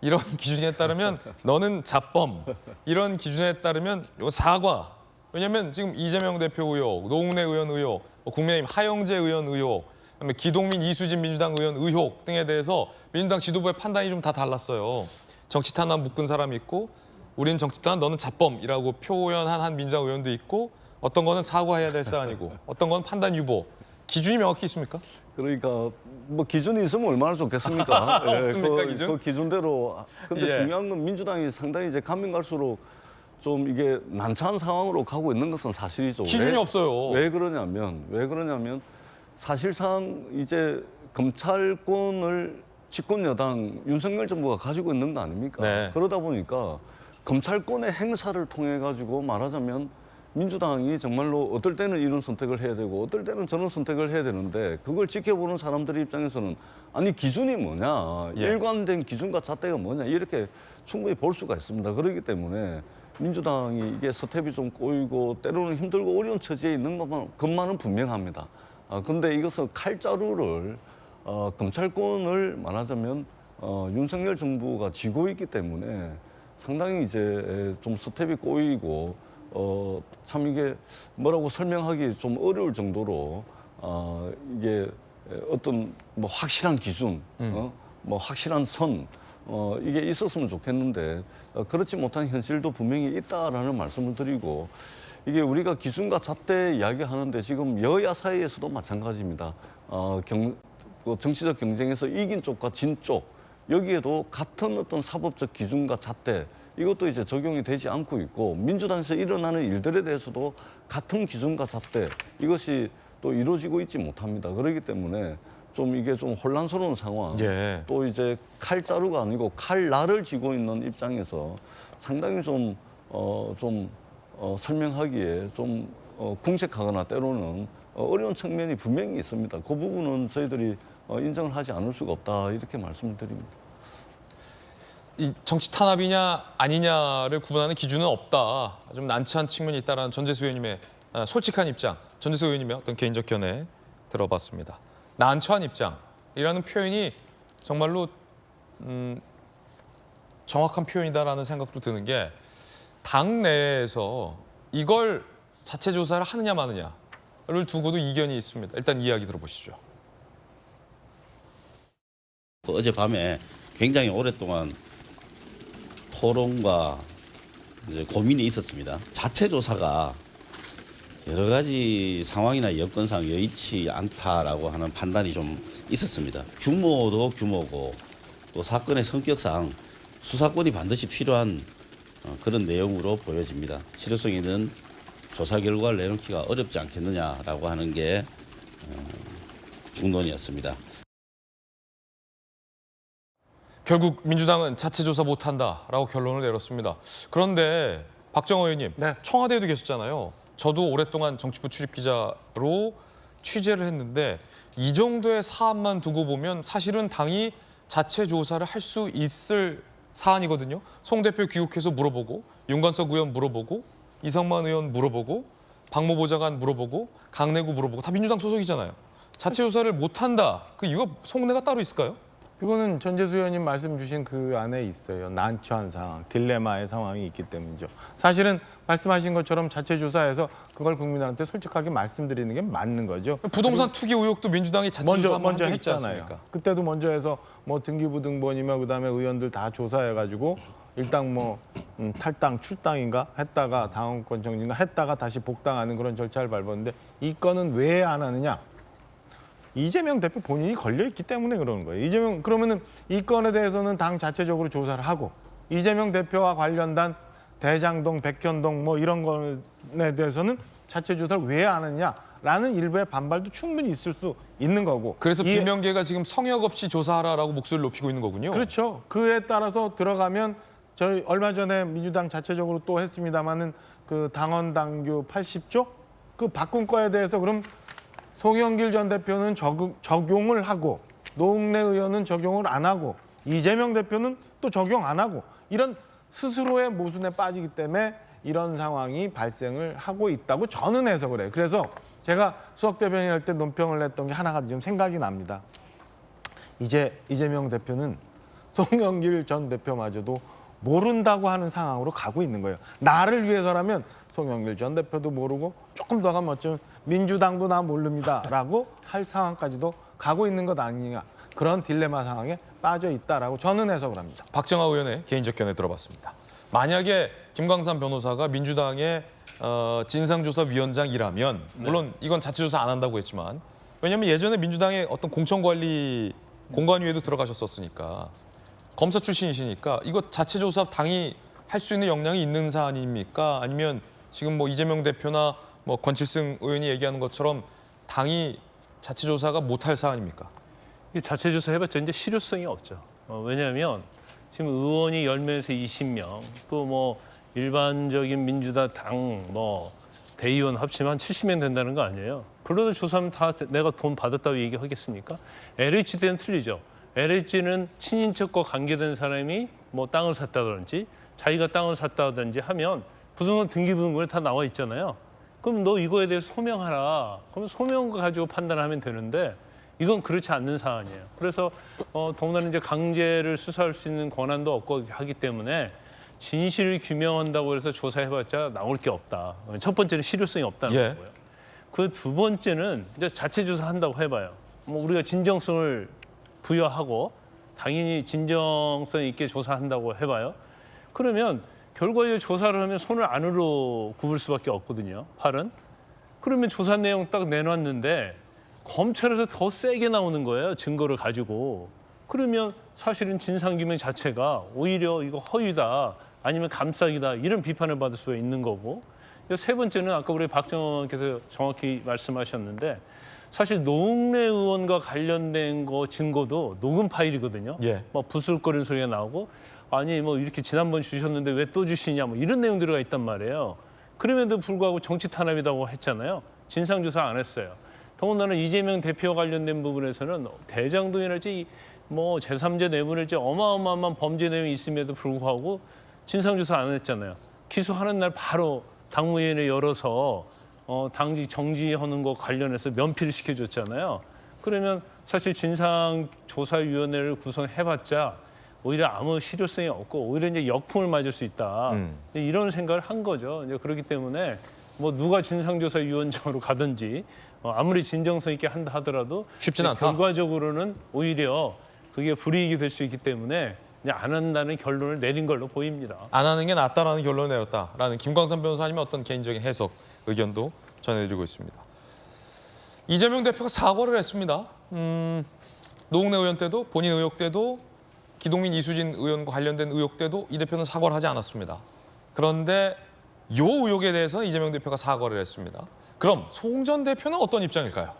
이런 기준에 따르면 너는 자범, 이런 기준에 따르면 요 사과. 왜냐하면 지금 이재명 대표 의혹, 노웅래 의원 의혹, 국민의힘 하영재 의원 의혹, 그다음에 기동민, 이수진 민주당 의원 의혹 등에 대해서 민주당 지도부의 판단이 좀 다 달랐어요. 정치 탄압 묶은 사람이 있고 우리는 정치 탄압 너는 자범이라고 표현한 한 민주당 의원도 있고 어떤 거는 사과해야 될 사안이고 어떤 건 판단 유보. 기준이 명확히 있습니까? 그러니까 뭐 기준이 있으면 얼마나 좋겠습니까? 없습니까, 기준? 그 기준대로. 근데 예. 중요한 건 민주당이 상당히 이제 가면 갈수록 좀 이게 난처한 상황으로 가고 있는 것은 사실이죠. 기준이 없어요. 왜 그러냐면 사실상 이제 검찰권을 집권 여당 윤석열 정부가 가지고 있는 거 아닙니까? 네. 그러다 보니까 검찰권의 행사를 통해 가지고 말하자면 민주당이 정말로 어떨 때는 이런 선택을 해야 되고 어떨 때는 저런 선택을 해야 되는데 그걸 지켜보는 사람들의 입장에서는 아니 기준이 뭐냐, 일관된 기준과 잣대가 뭐냐 이렇게 충분히 볼 수가 있습니다. 그렇기 때문에 민주당이 이게 스텝이 좀 꼬이고 때로는 힘들고 어려운 처지에 있는 것만은 분명합니다. 근데 이것은 칼자루를 검찰권을 말하자면 윤석열 정부가 쥐고 있기 때문에 상당히 이제 좀 스텝이 꼬이고 참 이게 뭐라고 설명하기 좀 어려울 정도로 이게 어떤 뭐 확실한 기준, 뭐 확실한 선 이게 있었으면 좋겠는데 그렇지 못한 현실도 분명히 있다라는 말씀을 드리고 이게 우리가 기준과 잣대 이야기하는데 지금 여야 사이에서도 마찬가지입니다. 정치적 경쟁에서 이긴 쪽과 진 쪽 여기에도 같은 어떤 사법적 기준과 잣대 이것도 이제 적용이 되지 않고 있고 민주당에서 일어나는 일들에 대해서도 같은 기준과 잣대 이것이 또 이루어지고 있지 못합니다. 그렇기 때문에 좀 이게 좀 혼란스러운 상황 또 이제 칼자루가 아니고 칼날을 쥐고 있는 입장에서 상당히 좀 설명하기에 좀 궁색하거나 때로는 어려운 측면이 분명히 있습니다. 그 부분은 저희들이 인정을 하지 않을 수가 없다 이렇게 말씀을 드립니다. 이 정치 탄압이냐 아니냐를 구분하는 기준은 없다. 좀 난처한 측면이 있다라는 전재수 의원님의 솔직한 입장, 전재수 의원님의 어떤 개인적 견해 들어봤습니다. 난처한 입장이라는 표현이 정말로 정확한 표현이다라는 생각도 드는 게 당 내에서 이걸 자체 조사를 하느냐 마느냐를 두고도 이견이 있습니다. 일단 이야기 들어보시죠. 어젯밤에 굉장히 오랫동안 토론과 이제 고민이 있었습니다. 자체 조사가 여러 가지 상황이나 여건상 여의치 않다라고 하는 판단이 좀 있었습니다. 규모도 규모고 또 사건의 성격상 수사권이 반드시 필요한 그런 내용으로 보여집니다. 실효성 있는 조사 결과를 내놓기가 어렵지 않겠느냐라고 하는 게 중론이었습니다. 결국 민주당은 자체 조사 못한다라고 결론을 내렸습니다. 그런데 박정호 의원님, 청와대에도 계셨잖아요. 저도 오랫동안 정치부 출입 기자로 취재를 했는데 이 정도의 사안만 두고 보면 사실은 당이 자체 조사를 할 수 있을 사안이거든요. 송 대표 귀국해서 물어보고, 윤관석 의원 물어보고, 이성만 의원 물어보고, 박모보 장관 물어보고, 강내구 물어보고 다 민주당 소속이잖아요. 자체 조사를 못한다. 그 이거 속내가 따로 있을까요? 그거는 전재수 의원님 말씀 주신 그 안에 있어요. 난처한 상황, 딜레마의 상황이 있기 때문이죠. 사실은 말씀하신 것처럼 자체 조사해서 그걸 국민들한테 솔직하게 말씀드리는 게 맞는 거죠. 부동산 투기 의혹도 민주당이 자체 조사 한번 한 적이 있지 않습니까? 그때도 먼저 해서 뭐 등기부등본이며 그다음에 의원들 다 조사해가지고 일단 뭐 탈당, 출당인가 했다가 당원권 정지인가 했다가 다시 복당하는 그런 절차를 밟았는데 이 건은 왜 안 하느냐? 이재명 대표 본인이 걸려있기 때문에 그러는 거예요. 이재명 그러면은 이 건에 대해서는 당 자체적으로 조사를 하고 이재명 대표와 관련된 대장동, 백현동 뭐 이런 것에 대해서는 자체 조사를 왜 안 하느냐라는 일부의 반발도 충분히 있을 수 있는 거고. 그래서 김명계가 지금 성역 없이 조사하라라고 목소리를 높이고 있는 거군요. 그렇죠. 그에 따라서 들어가면 저희 얼마 전에 민주당 자체적으로 또 했습니다마는 그 당원 당규 80조 그 바꾼 거에 대해서 그럼 송영길 전 대표는 적용을 하고 노웅래 의원은 적용을 안 하고 이재명 대표는 또 적용 안 하고 이런 스스로의 모순에 빠지기 때문에 이런 상황이 발생을 하고 있다고 저는 해석을 해요. 그래서 제가 수석 대변인 할 때 논평을 냈던 게 하나가 좀 생각이 납니다. 이재명 대표는 송영길 전 대표마저도 모른다고 하는 상황으로 가고 있는 거예요. 나를 위해서라면 송영길 전 대표도 모르고 조금 더 가면 어쩌면 민주당도 나 모릅니다라고 할 상황까지도 가고 있는 것 아니냐. 그런 딜레마 상황에 빠져 있다라고 저는 해석을 합니다. 박정하 의원의 개인적 견해 들어봤습니다. 만약에 김광삼 변호사가 민주당의 진상조사위원장이라면 물론 이건 자체조사 안 한다고 했지만 왜냐하면 예전에 민주당의 어떤 공천관리 공관위에도 들어가셨었으니까 검사 출신이시니까 이거 자체조사 당이 할 수 있는 역량이 있는 사안입니까? 아니면 지금 뭐 이재명 대표나 뭐 권칠승 의원이 얘기하는 것처럼 당이 자체조사가 못할 사안입니까? 이 자체조사 해봤자 이제 실효성이 없죠. 왜냐하면 지금 의원이 10명에서 20명, 또 뭐 일반적인 민주당 당 뭐 대의원 합치면 70명 된다는 거 아니에요. 그러다 조사하면 다 내가 돈 받았다고 얘기하겠습니까? LH 때는 틀리죠. LH는 친인척과 관계된 사람이 뭐 땅을 샀다든지 자기가 땅을 샀다든지 하면 부동산 등기부등본에 다 나와 있잖아요. 그럼 너 이거에 대해서 소명하라. 그럼 소명 가지고 판단하면 되는데 이건 그렇지 않는 사안이에요. 그래서 더군다나 이제 강제를 수사할 수 있는 권한도 없고 하기 때문에 진실을 규명한다고 해서 조사해봤자 나올 게 없다. 첫 번째는 실효성이 없다는 거고요. 그 두 번째는 이제 자체 조사한다고 해봐요. 뭐 우리가 진정성을 부여하고 당연히 진정성 있게 조사한다고 해봐요. 그러면 결과에 조사를 하면 손을 안으로 굽을 수밖에 없거든요. 팔은. 그러면 조사 내용 딱 내놨는데 검찰에서 더 세게 나오는 거예요. 증거를 가지고. 그러면 사실은 진상규명 자체가 오히려 이거 허위다 아니면 감싸기다 이런 비판을 받을 수가 있는 거고. 세 번째는 아까 우리 박정원께서 정확히 말씀하셨는데 사실 노웅래 의원과 관련된 거 증거도 녹음 파일이거든요. 뭐 부술거리는 소리가 나오고 아니 뭐 이렇게 지난번 주셨는데 왜 또 주시냐 뭐 이런 내용 들어가 있단 말이에요. 그럼에도 불구하고 정치 탄압이라고 했잖아요. 진상조사 안 했어요. 더군다나 이재명 대표와 관련된 부분에서는 대장동이랄지 뭐 제3자 내분일지 어마어마한 범죄 내용이 있음에도 불구하고 진상조사 안 했잖아요. 기소하는 날 바로 당무위원회 열어서 당직 정지하는 거 관련해서 면피를 시켜줬잖아요. 그러면 사실 진상조사위원회를 구성해봤자 오히려 아무 실효성이 없고 오히려 이제 역풍을 맞을 수 있다. 이런 생각을 한 거죠. 이제 그렇기 때문에 뭐 누가 진상조사위원장으로 가든지 아무리 진정성 있게 한다 하더라도 쉽지는 않다. 결과적으로는 오히려 그게 불이익이 될 수 있기 때문에 그냥 안 한다는 결론을 내린 걸로 보입니다. 안 하는 게 낫다라는 결론을 내렸다라는 김광삼 변호사님의 어떤 개인적인 해석, 의견도 전해드리고 있습니다. 이재명 대표가 사과를 했습니다. 노웅래 의원 때도 본인 의혹 때도 기동민 이수진 의원과 관련된 의혹 때도 이 대표는 사과를 하지 않았습니다. 그런데 이 의혹에 대해서는 이재명 대표가 사과를 했습니다. 그럼 송 전 대표는 어떤 입장일까요?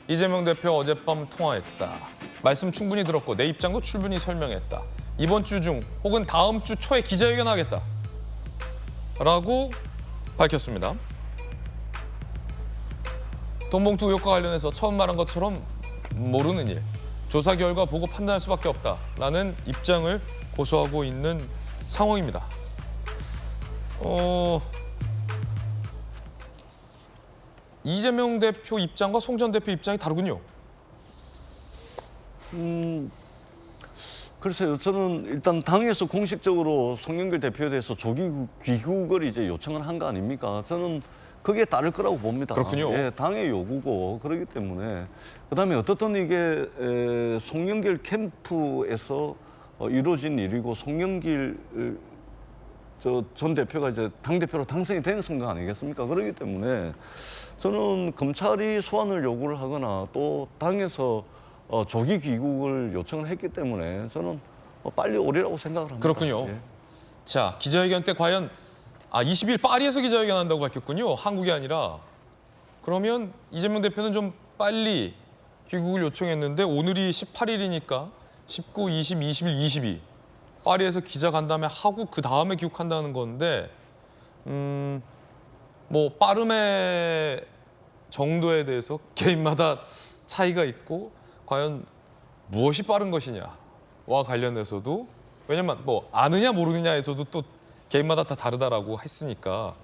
이재명 대표 어젯밤 통화했다. 말씀 충분히 들었고 내 입장도 충분히 설명했다. 이번 주 중 혹은 다음 주 초에 기자회견하겠다. 라고 밝혔습니다. 돈봉투 의혹과 관련해서 처음 말한 것처럼 모르는 일, 조사 결과 보고 판단할 수밖에 없다라는 입장을 고수하고 있는 상황입니다. 이재명 대표 입장과 송 전 대표 입장이 다르군요. 글쎄요, 저는 일단 당에서 공식적으로 송영길 대표에 대해서 조기 귀국을 이제 요청을 한 거 아닙니까? 저는 그게 따를 거라고 봅니다. 그렇군요. 예, 당의 요구고 그렇기 때문에 그다음에 어떻든 이게 송영길 캠프에서 이루어진 일이고 송영길 전 대표가 이제 당 대표로 당선이 된 선거 아니겠습니까? 그렇기 때문에 저는 검찰이 소환을 요구를 하거나 또 당에서 조기 귀국을 요청을 했기 때문에 저는 빨리 오리라고 생각을 합니다. 그렇군요. 예. 자, 기자회견 때 과연 20일 파리에서 기자회견한다고 밝혔군요. 한국이 아니라. 그러면 이재명 대표는 좀 빨리 귀국을 요청했는데 오늘이 18일이니까 19, 20, 21, 22 파리에서 기자 간담회 하고 그 다음에 귀국한다는 건데 뭐 빠름의 정도에 대해서 개인마다 차이가 있고 과연 무엇이 빠른 것이냐와 관련해서도 왜냐면 뭐 아느냐 모르느냐에서도 또 개인마다 다 다르다라고 했으니까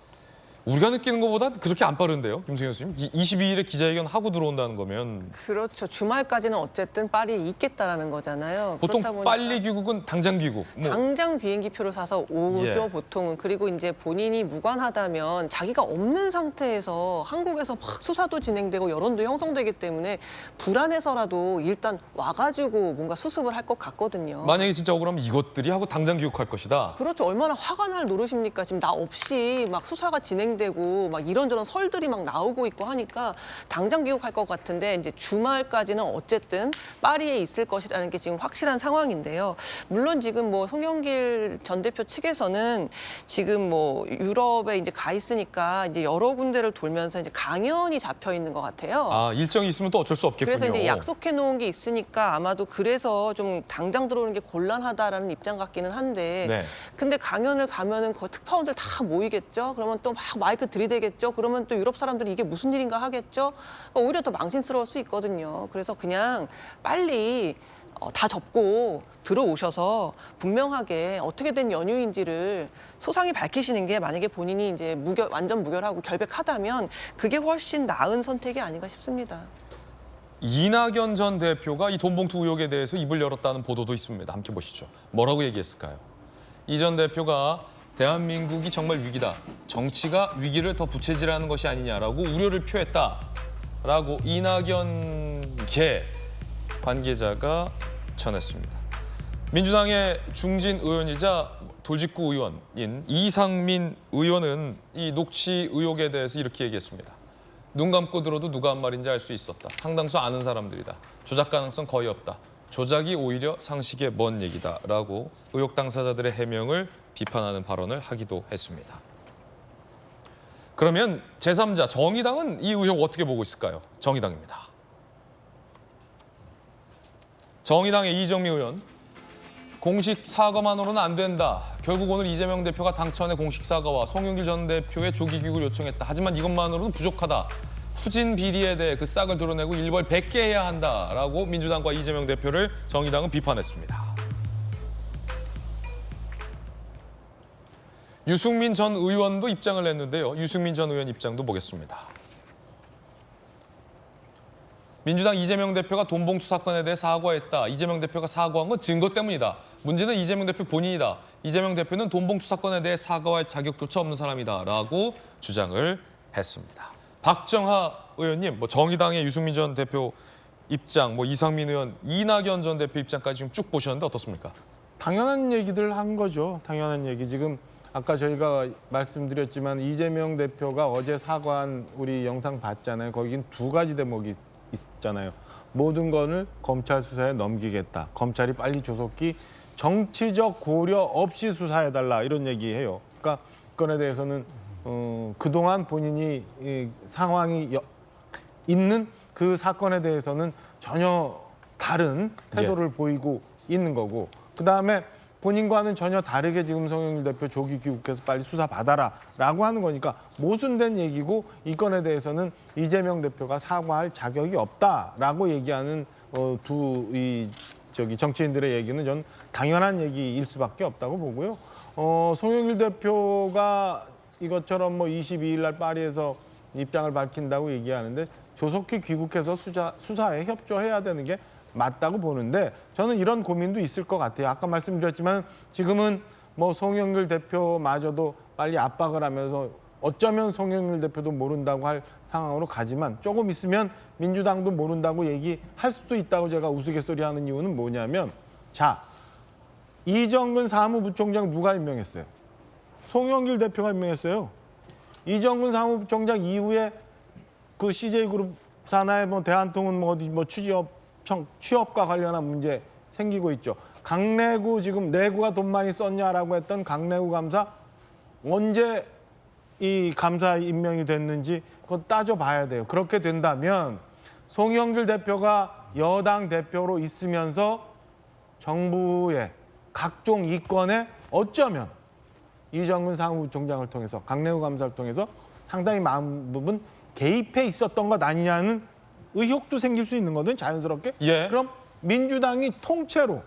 우리가 느끼는 것보다 그렇게 안 빠른데요, 김승현 교수님? 22일에 기자회견 하고 들어온다는 거면 그렇죠. 주말까지는 어쨌든 파리에 있겠다라는 거잖아요. 보통 그렇다 보니까 빨리 귀국은 당장 귀국. 뭐. 당장 비행기표를 사서 오죠, 예. 보통은. 그리고 이제 본인이 무관하다면 자기가 없는 상태에서 한국에서 막 수사도 진행되고 여론도 형성되기 때문에 불안해서라도 일단 와가지고 뭔가 수습을 할 것 같거든요. 만약에 진짜 억울하면 이것들이 하고 당장 귀국할 것이다. 그렇죠. 얼마나 화가 날 노릇입니까? 지금 나 없이 막 수사가 진행되고 막 이런저런 설들이 막 나오고 있고 하니까 당장 귀국할 것 같은데 이제 주말까지는 어쨌든 파리에 있을 것이라는 게 지금 확실한 상황인데요. 물론 지금 뭐 송영길 전 대표 측에서는 지금 뭐 유럽에 이제 가 있으니까 이제 여러 군데를 돌면서 이제 강연이 잡혀 있는 것 같아요. 아, 일정이 있으면 또 어쩔 수 없겠군요. 그래서 이제 약속해 놓은 게 있으니까 아마도 그래서 좀 당장 들어오는 게 곤란하다라는 입장 같기는 한데 네. 근데 강연을 가면은 그 특파원들 다 모이겠죠. 그러면 또 막 마이크 들이대겠죠. 그러면 또 유럽 사람들이 이게 무슨 일인가 하겠죠. 그러니까 오히려 더 망신스러울 수 있거든요. 그래서 그냥 빨리 다 접고 들어오셔서 분명하게 어떻게 된 연유인지를 소상히 밝히시는 게 만약에 본인이 이제 완전 무결하고 결백하다면 그게 훨씬 나은 선택이 아닌가 싶습니다. 이낙연 전 대표가 이 돈봉투 의혹에 대해서 입을 열었다는 보도도 있습니다. 함께 보시죠. 뭐라고 얘기했을까요? 이 전 대표가 대한민국이 정말 위기다. 정치가 위기를 더 부채질하는 것이 아니냐라고 우려를 표했다라고 이낙연계 관계자가 전했습니다. 민주당의 중진 의원이자 돌직구 의원인 이상민 의원은 이 녹취 의혹에 대해서 이렇게 얘기했습니다. 눈 감고 들어도 누가 한 말인지 알 수 있었다. 상당수 아는 사람들이다. 조작 가능성 거의 없다. 조작이 오히려 상식에 먼 얘기다라고 의혹 당사자들의 해명을 비판하는 발언을 하기도 했습니다. 그러면 제3자 정의당은 이 의혹 어떻게 보고 있을까요? 정의당입니다. 정의당의 이정미 의원, 공식 사과만으로는 안 된다. 결국 오늘 이재명 대표가 당차원의 공식 사과와 송영길 전 대표의 조기 귀국을 요청했다. 하지만 이것만으로는 부족하다. 후진 비리에 대해 그 싹을 드러내고 일벌 100개 해야 한다라고 민주당과 이재명 대표를 정의당은 비판했습니다. 유승민 전 의원도 입장을 냈는데요. 유승민 전 의원 입장도 보겠습니다. 민주당 이재명 대표가 돈봉투 사건에 대해 사과했다. 이재명 대표가 사과한 건 증거 때문이다. 문제는 이재명 대표 본인이다. 이재명 대표는 돈봉투 사건에 대해 사과할 자격조차 없는 사람이다. 라고 주장을 했습니다. 박정하 의원님, 뭐 정의당의 유승민 전 대표 입장, 뭐 이상민 의원, 이낙연 전 대표 입장까지 지금 쭉 보셨는데 어떻습니까? 당연한 얘기들 한 거죠. 당연한 얘기. 지금 아까 저희가 말씀드렸지만 이재명 대표가 어제 사과한 우리 영상 봤잖아요. 거긴 두 가지 대목이 있잖아요. 모든 것을 검찰 수사에 넘기겠다. 검찰이 빨리 조속히 정치적 고려 없이 수사해달라 이런 얘기해요. 그러니까 이 건에 대해서는 그동안 본인이 상황이 있는 그 사건에 대해서는 전혀 다른 태도를 보이고 있는 거고 그다음에 본인과는 전혀 다르게 지금 송영길 대표 조기 귀국해서 빨리 수사 받아라라고 하는 거니까 모순된 얘기고 이 건에 대해서는 이재명 대표가 사과할 자격이 없다라고 얘기하는 정치인들의 얘기는 전 당연한 얘기일 수밖에 없다고 보고요. 송영길 대표가 이것처럼 22일 날 파리에서 입장을 밝힌다고 얘기하는데 조속히 귀국해서 수사에 협조해야 되는 게 맞다고 보는데 저는 이런 고민도 있을 것 같아요. 아까 말씀드렸지만 지금은 송영길 대표마저도 빨리 압박을 하면서 어쩌면 송영길 대표도 모른다고 할 상황으로 가지만 조금 있으면 민주당도 모른다고 얘기할 수도 있다고 제가 우스갯소리 하는 이유는 뭐냐면 자, 이정근 사무부총장 누가 임명했어요? 송영길 대표가 임명했어요. 이정근 사무부총장 이후에 그 CJ그룹 산하의 대한통운 취업과 관련한 문제 생기고 있죠. 강내구 지금 내구가 돈 많이 썼냐라고 했던 강내구 감사 언제 이 감사 임명이 됐는지 그거 따져봐야 돼요. 그렇게 된다면 송영길 대표가 여당 대표로 있으면서 정부의 각종 이권에 어쩌면 이정근 사무부총장을 통해서 강내구 감사를 통해서 상당히 많은 부분 개입해 있었던 것 아니냐는 의혹도 생길 수 있는 거든 자연스럽게. 예. 그럼 민주당이 통째로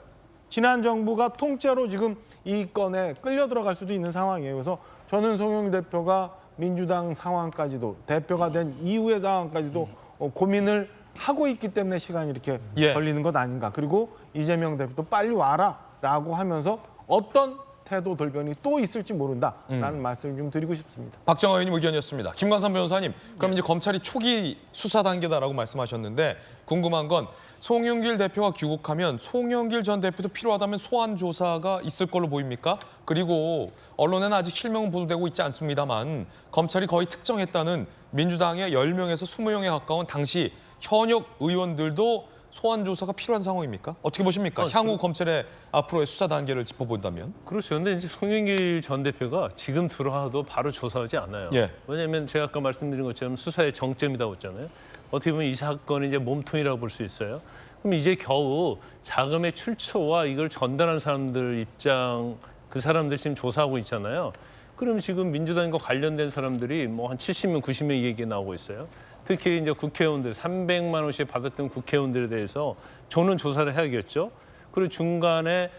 지난 정부가 통째로 지금 이 건에 끌려 들어갈 수도 있는 상황이에요. 그래서 저는 송영길 대표가 민주당 상황까지도 대표가 된 이후의 상황까지도 고민을 하고 있기 때문에 시간이 이렇게 걸리는 것 아닌가. 그리고 이재명 대표도 빨리 와라라고 하면서 어떤 태도 돌변이 또 있을지 모른다라는 말씀을 좀 드리고 싶습니다. 박정아 의원님 의견이었습니다. 김관삼 변호사님, 그럼 이제 검찰이 초기 수사 단계다라고 말씀하셨는데 궁금한 건 송영길 대표가 귀국하면 송영길 전 대표도 필요하다면 소환 조사가 있을 걸로 보입니까? 그리고 언론에는 아직 실명은 보도되고 있지 않습니다만 검찰이 거의 특정했다는 민주당의 10명에서 20명에 가까운 당시 현역 의원들도 소환 조사가 필요한 상황입니까? 어떻게 보십니까? 향후 검찰의 앞으로의 수사 단계를 짚어본다면. 그렇죠. 근데 이제 송영길 전 대표가 지금 들어와도 바로 조사하지 않아요. 예. 왜냐하면 제가 아까 말씀드린 것처럼 수사의 정점이라고 했잖아요. 어떻게 보면 이 사건이 이제 몸통이라고 볼 수 있어요. 그럼 이제 겨우 자금의 출처와 이걸 전달한 사람들 입장, 그 사람들 지금 조사하고 있잖아요. 그럼 지금 민주당과 관련된 사람들이 한 70명, 90명 얘기 나오고 있어요. 특히 이제 국회의원들 300만 원씩 받았던 국회의원들에 대해서 저는 조사를 해야겠죠. 그리고 중간에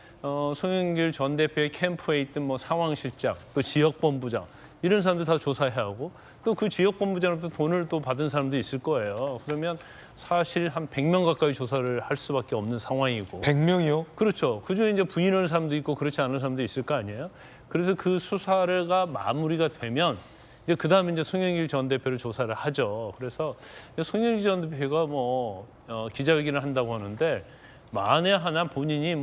송영길 전 대표의 캠프에 있던 상황실장, 또 지역본부장 이런 사람들 다 조사해야 하고 또 그 지역본부장으로부터 돈을 또 받은 사람도 있을 거예요. 그러면 사실 한 100명 가까이 조사를 할 수밖에 없는 상황이고. 100명이요? 그렇죠. 그중에 이제 부인하는 사람도 있고 그렇지 않은 사람도 있을 거 아니에요. 그래서 그 수사가 마무리가 되면 이제 그다음에 이제 송영길 전 대표를 조사를 하죠. 그래서 송영길 전 대표가 기자회견을 한다고 하는데 만에 하나 본인이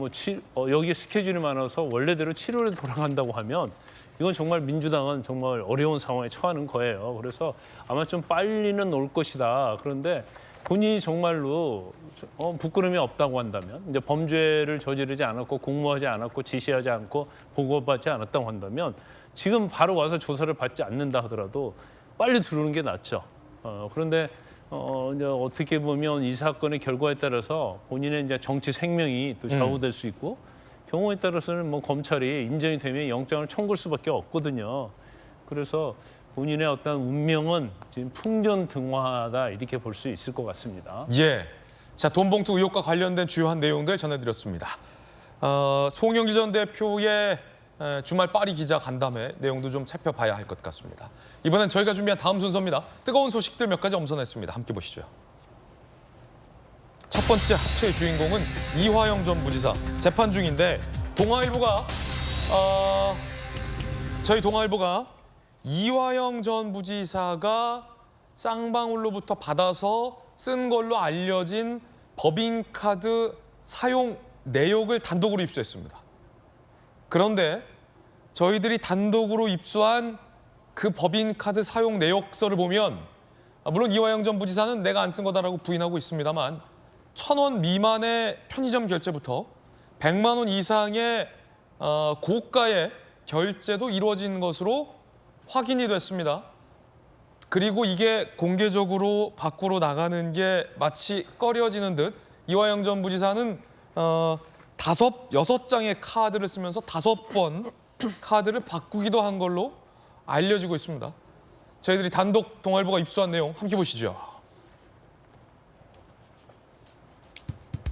여기 스케줄이 많아서 원래대로 7월에 돌아간다고 하면 이건 정말 민주당은 정말 어려운 상황에 처하는 거예요. 그래서 아마 좀 빨리는 올 것이다. 그런데 본인이 정말로 부끄러움이 없다고 한다면 이제 범죄를 저지르지 않았고 공모하지 않았고 지시하지 않고 보고받지 않았다고 한다면 지금 바로 와서 조사를 받지 않는다 하더라도 빨리 들어오는 게 낫죠. 그런데 이제 어떻게 보면 이 사건의 결과에 따라서 본인의 이제 정치 생명이 또 좌우될 수 있고 경우에 따라서는 검찰이 인정이 되면 영장을 청구할 수밖에 없거든요. 그래서 본인의 어떤 운명은 지금 풍전등화하다 이렇게 볼 수 있을 것 같습니다. 예. 자, 돈봉투 의혹과 관련된 주요한 내용들 전해드렸습니다. 송영길 전 대표의 주말 파리 기자 간담회 내용도 좀 살펴봐야 할 것 같습니다. 이번엔 저희가 준비한 다음 순서입니다. 뜨거운 소식들 몇 가지 엄선했습니다. 함께 보시죠. 첫 번째 하투의 주인공은 이화영 전 부지사 재판 중인데 저희 동아일보가 이화영 전 부지사가 쌍방울로부터 받아서 쓴 걸로 알려진 법인카드 사용 내역을 단독으로 입수했습니다. 그런데 저희들이 단독으로 입수한 그 법인카드 사용 내역서를 보면 물론 이화영 전 부지사는 내가 안 쓴 거다라고 부인하고 있습니다만 1,000원 미만의 편의점 결제부터 100만 원 이상의 고가의 결제도 이루어진 것으로 확인이 됐습니다. 그리고 이게 공개적으로 밖으로 나가는 게 마치 꺼려지는 듯 이화영 전 부지사는 6장의 카드를 쓰면서 5번 카드를 바꾸기도 한 걸로 알려지고 있습니다. 저희들이 단독 동아일보가 입수한 내용 함께 보시죠.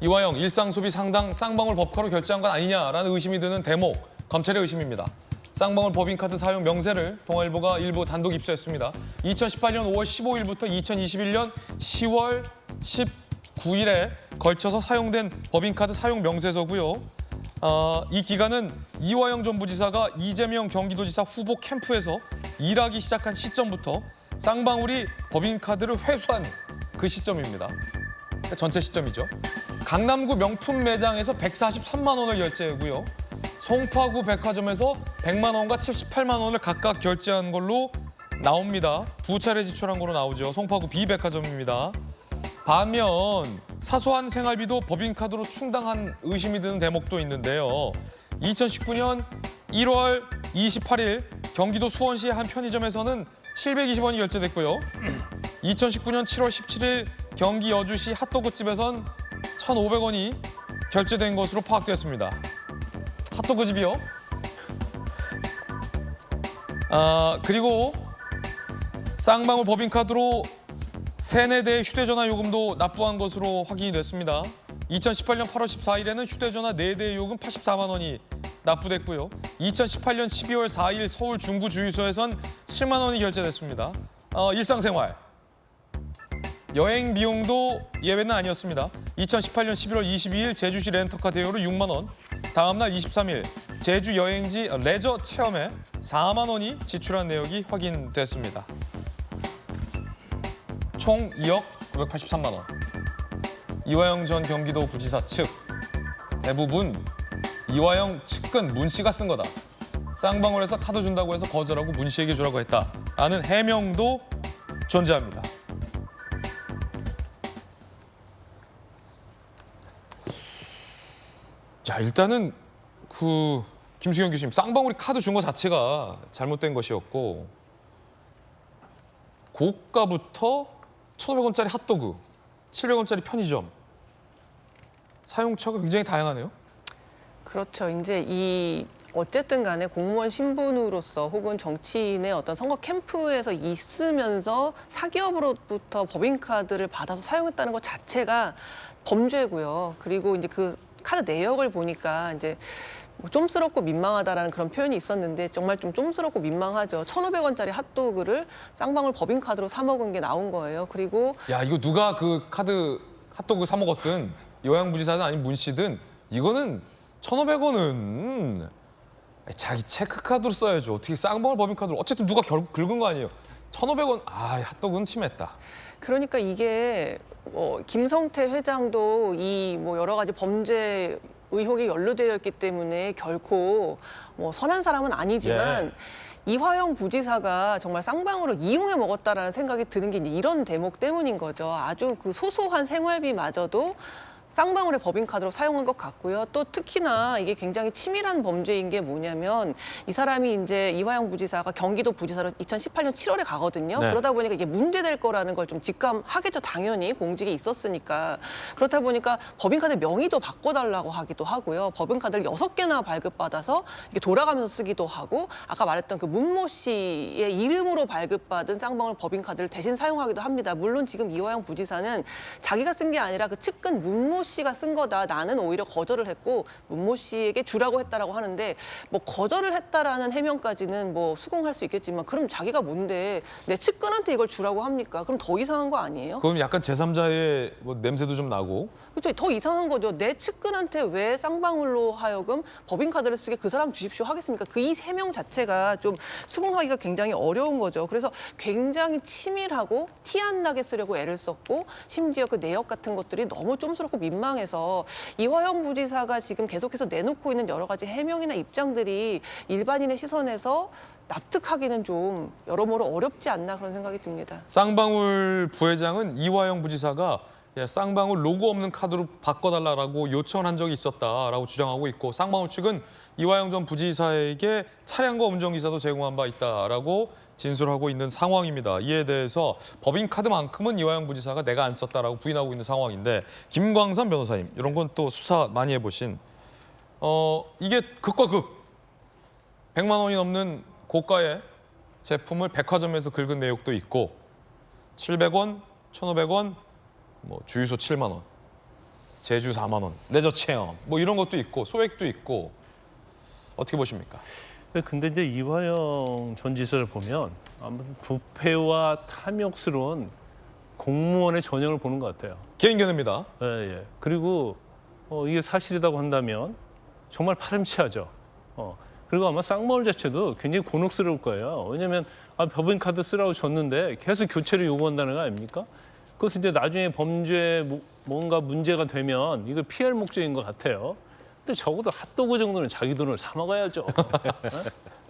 이화영 일상소비 상당 쌍방울 법카로 결제한 건 아니냐라는 의심이 드는 대목, 검찰의 의심입니다. 쌍방울 법인카드 사용 명세를 동아일보가 일부 단독 입수했습니다. 2018년 5월 15일부터 2021년 10월 19일에 걸쳐서 사용된 법인카드 사용 명세서고요. 이 기간은 이화영 전 부지사가 이재명 경기도지사 후보 캠프에서 일하기 시작한 시점부터 쌍방울이 법인카드를 회수한 그 시점입니다. 전체 시점이죠. 강남구 명품 매장에서 143만 원을 결제하고요. 송파구 백화점에서 100만 원과 78만 원을 각각 결제한 걸로 나옵니다. 두 차례 지출한 걸로 나오죠. 송파구 B백화점입니다. 반면 사소한 생활비도 법인카드로 충당한 의심이 드는 대목도 있는데요. 2019년 1월 28일 경기도 수원시의 한 편의점에서는 720원이 결제됐고요. 2019년 7월 17일 경기 여주시 핫도그집에선 1,500원이 결제된 것으로 파악되었습니다. 핫도그집이요. 그리고 쌍방울 법인카드로 3-4대의 휴대전화 요금도 납부한 것으로 확인이 됐습니다. 2018년 8월 14일에는 휴대전화 4대의 요금 84만 원이 납부됐고요. 2018년 12월 4일 서울 중구 주유소에선 7만 원이 결제됐습니다. 일상생활. 여행 비용도 예외는 아니었습니다. 2018년 11월 22일 제주시 렌터카 대여로 6만 원, 다음 날 23일 제주 여행지 레저 체험에 4만 원이 지출한 내역이 확인됐습니다. 총 2억 983만 원. 이화영 전 경기도 부지사 측 대부분 이화영 측근 문 씨가 쓴 거다. 쌍방울에서 카드 준다고 해서 거절하고 문 씨에게 주라고 했다라는 해명도 존재합니다. 자, 일단은 김수경 교수님, 쌍방울이 카드 준 거 자체가 잘못된 것이었고 고가부터 1,500원짜리 핫도그, 700원짜리 편의점 사용처가 굉장히 다양하네요. 그렇죠. 이제 어쨌든 간에 공무원 신분으로서 혹은 정치인의 어떤 선거 캠프에서 있으면서 사기업으로부터 법인카드를 받아서 사용했다는 것 자체가 범죄고요. 그리고 이제 그 카드 내역을 보니까 이제 쫌스럽고 민망하다라는 그런 표현이 있었는데 정말 좀 쫌스럽고 민망하죠. 1,500원짜리 핫도그를 쌍방울 법인카드로 사 먹은 게 나온 거예요. 그리고 야, 이거 누가 그 카드 핫도그 사 먹었든 이화영 부지사든 아니면 문 씨든 이거는 1,500원은 자기 체크카드로 써야죠. 어떻게 쌍방울 법인카드로 어쨌든 누가 긁은 거 아니에요. 1,500원, 핫도그는 심했다. 그러니까 이게 김성태 회장도 이 여러 가지 범죄 의혹에 연루되어 있기 때문에 결코 선한 사람은 아니지만 이화영 부지사가 정말 쌍방울을 이용해 먹었다라는 생각이 드는 게 이제 이런 대목 때문인 거죠. 아주 그 소소한 생활비마저도 쌍방울의 법인카드로 사용한 것 같고요. 또 특히나 이게 굉장히 치밀한 범죄인 게 뭐냐면 이 사람이 이제 이화영 부지사가 경기도 부지사로 2018년 7월에 가거든요. 네. 그러다 보니까 이게 문제될 거라는 걸 좀 직감하겠죠. 당연히 공직이 있었으니까. 그렇다 보니까 법인카드 명의도 바꿔달라고 하기도 하고요. 법인카드를 6개나 발급받아서 이게 돌아가면서 쓰기도 하고 아까 말했던 그 문모 씨의 이름으로 발급받은 쌍방울 법인카드를 대신 사용하기도 합니다. 물론 지금 이화영 부지사는 자기가 쓴 게 아니라 그 측근 문모 씨가 쓴 거다. 나는 오히려 거절을 했고 문모 씨에게 주라고 했다라고 하는데 거절을 했다라는 해명까지는 수긍할 수 있겠지만 그럼 자기가 뭔데 내 측근한테 이걸 주라고 합니까? 그럼 더 이상한 거 아니에요? 그럼 약간 제3자의 냄새도 좀 나고. 그렇죠. 더 이상한 거죠. 내 측근한테 왜 쌍방울로 하여금 법인카드를 쓰게 그 사람 주십시오 하겠습니까? 그 이 해명 자체가 좀 수긍하기가 굉장히 어려운 거죠. 그래서 굉장히 치밀하고 티 안 나게 쓰려고 애를 썼고 심지어 그 내역 같은 것들이 너무 쫌스럽고 민망해서 이화영 부지사가 지금 계속해서 내놓고 있는 여러 가지 해명이나 입장들이 일반인의 시선에서 납득하기는 좀 여러모로 어렵지 않나 그런 생각이 듭니다. 쌍방울 부회장은 이화영 부지사가 쌍방울 로고 없는 카드로 바꿔달라고 요청한 적이 있었다라고 주장하고 있고 쌍방울 측은 이화영 전 부지사에게 차량과 운전기사도 제공한 바 있다라고 진술하고 있는 상황입니다. 이에 대해서 법인카드만큼은 이화영 부지사가 내가 안 썼다라고 부인하고 있는 상황인데 김광삼 변호사님, 이런 건 또 수사 많이 해보신 이게 극과 극 100만 원이 넘는 고가의 제품을 백화점에서 긁은 내역도 있고 700원, 1,500원, 뭐 주유소 7만 원, 제주 4만 원, 레저 체험 뭐 이런 것도 있고 소액도 있고 어떻게 보십니까? 근데 이제 이화영 전 지사를 보면 아무튼 부패와 탐욕스러운 공무원의 전형을 보는 것 같아요. 개인 견해입니다. 예. 그리고 이게 사실이라고 한다면 정말 파렴치하죠. 그리고 아마 쌍마을 자체도 굉장히 곤혹스러울 거예요. 왜냐하면 법인카드 쓰라고 줬는데 계속 교체를 요구한다는 거 아닙니까? 그것은 이제 나중에 범죄에 뭔가 문제가 되면 이거 피할 목적인 것 같아요. 근데 적어도 핫도그 정도는 자기 돈을 사 먹어야죠.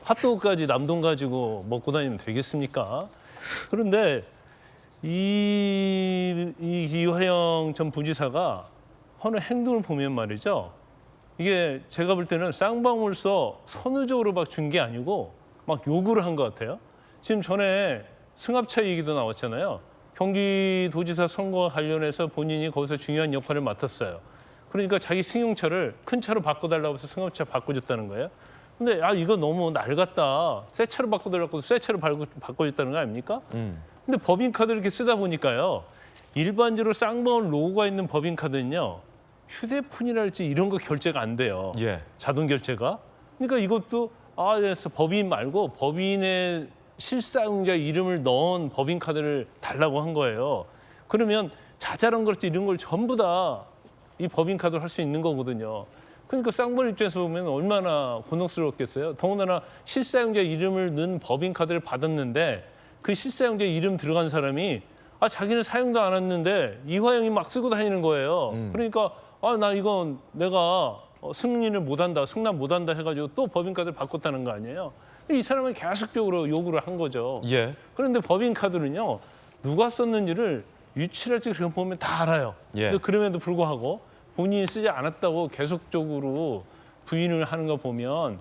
핫도그까지 남 돈 가지고 먹고 다니면 되겠습니까? 그런데 이화영 전 부지사가 하는 행동을 보면 말이죠. 이게 제가 볼 때는 쌍방울서 선의적으로 막 준 게 아니고 막 요구를 한 것 같아요. 지금 전에 승합차 얘기도 나왔잖아요. 경기도지사 선거와 관련해서 본인이 거기서 중요한 역할을 맡았어요. 그러니까 자기 승용차를 큰 차로 바꿔달라고 해서 승합차 바꿔줬다는 거예요. 근데 이거 너무 낡았다. 새 차로 바꿔달라고 해서 새 차로 바꿔줬다는 거 아닙니까? 근데 법인카드를 이렇게 쓰다 보니까요. 일반적으로 쌍방울 로고가 있는 법인카드는요. 휴대폰이랄지 이런 거 결제가 안 돼요. 예. 자동 결제가. 그러니까 이것도 그래서 법인 말고 법인의 실사용자 이름을 넣은 법인카드를 달라고 한 거예요. 그러면 자잘한 것들 이런 걸 전부 다 이 법인카드를 할 수 있는 거거든요. 그러니까 쌍방울 입장에서 보면 얼마나 곤혹스럽겠어요. 더군다나 실사용자 이름을 넣은 법인카드를 받았는데 그 실사용자 이름 들어간 사람이 자기는 사용도 안 했는데 이화영이 막 쓰고 다니는 거예요. 그러니까 나 이건 내가 승인을 못한다, 승낙 못한다 해가지고 또 법인카드를 바꿨다는 거 아니에요. 이 사람은 계속적으로 요구를 한 거죠. 예. 그런데 법인카드는요. 누가 썼는지를 유출할지 그런 보면 다 알아요. 예. 그럼에도 불구하고 본인이 쓰지 않았다고 계속적으로 부인을 하는 거 보면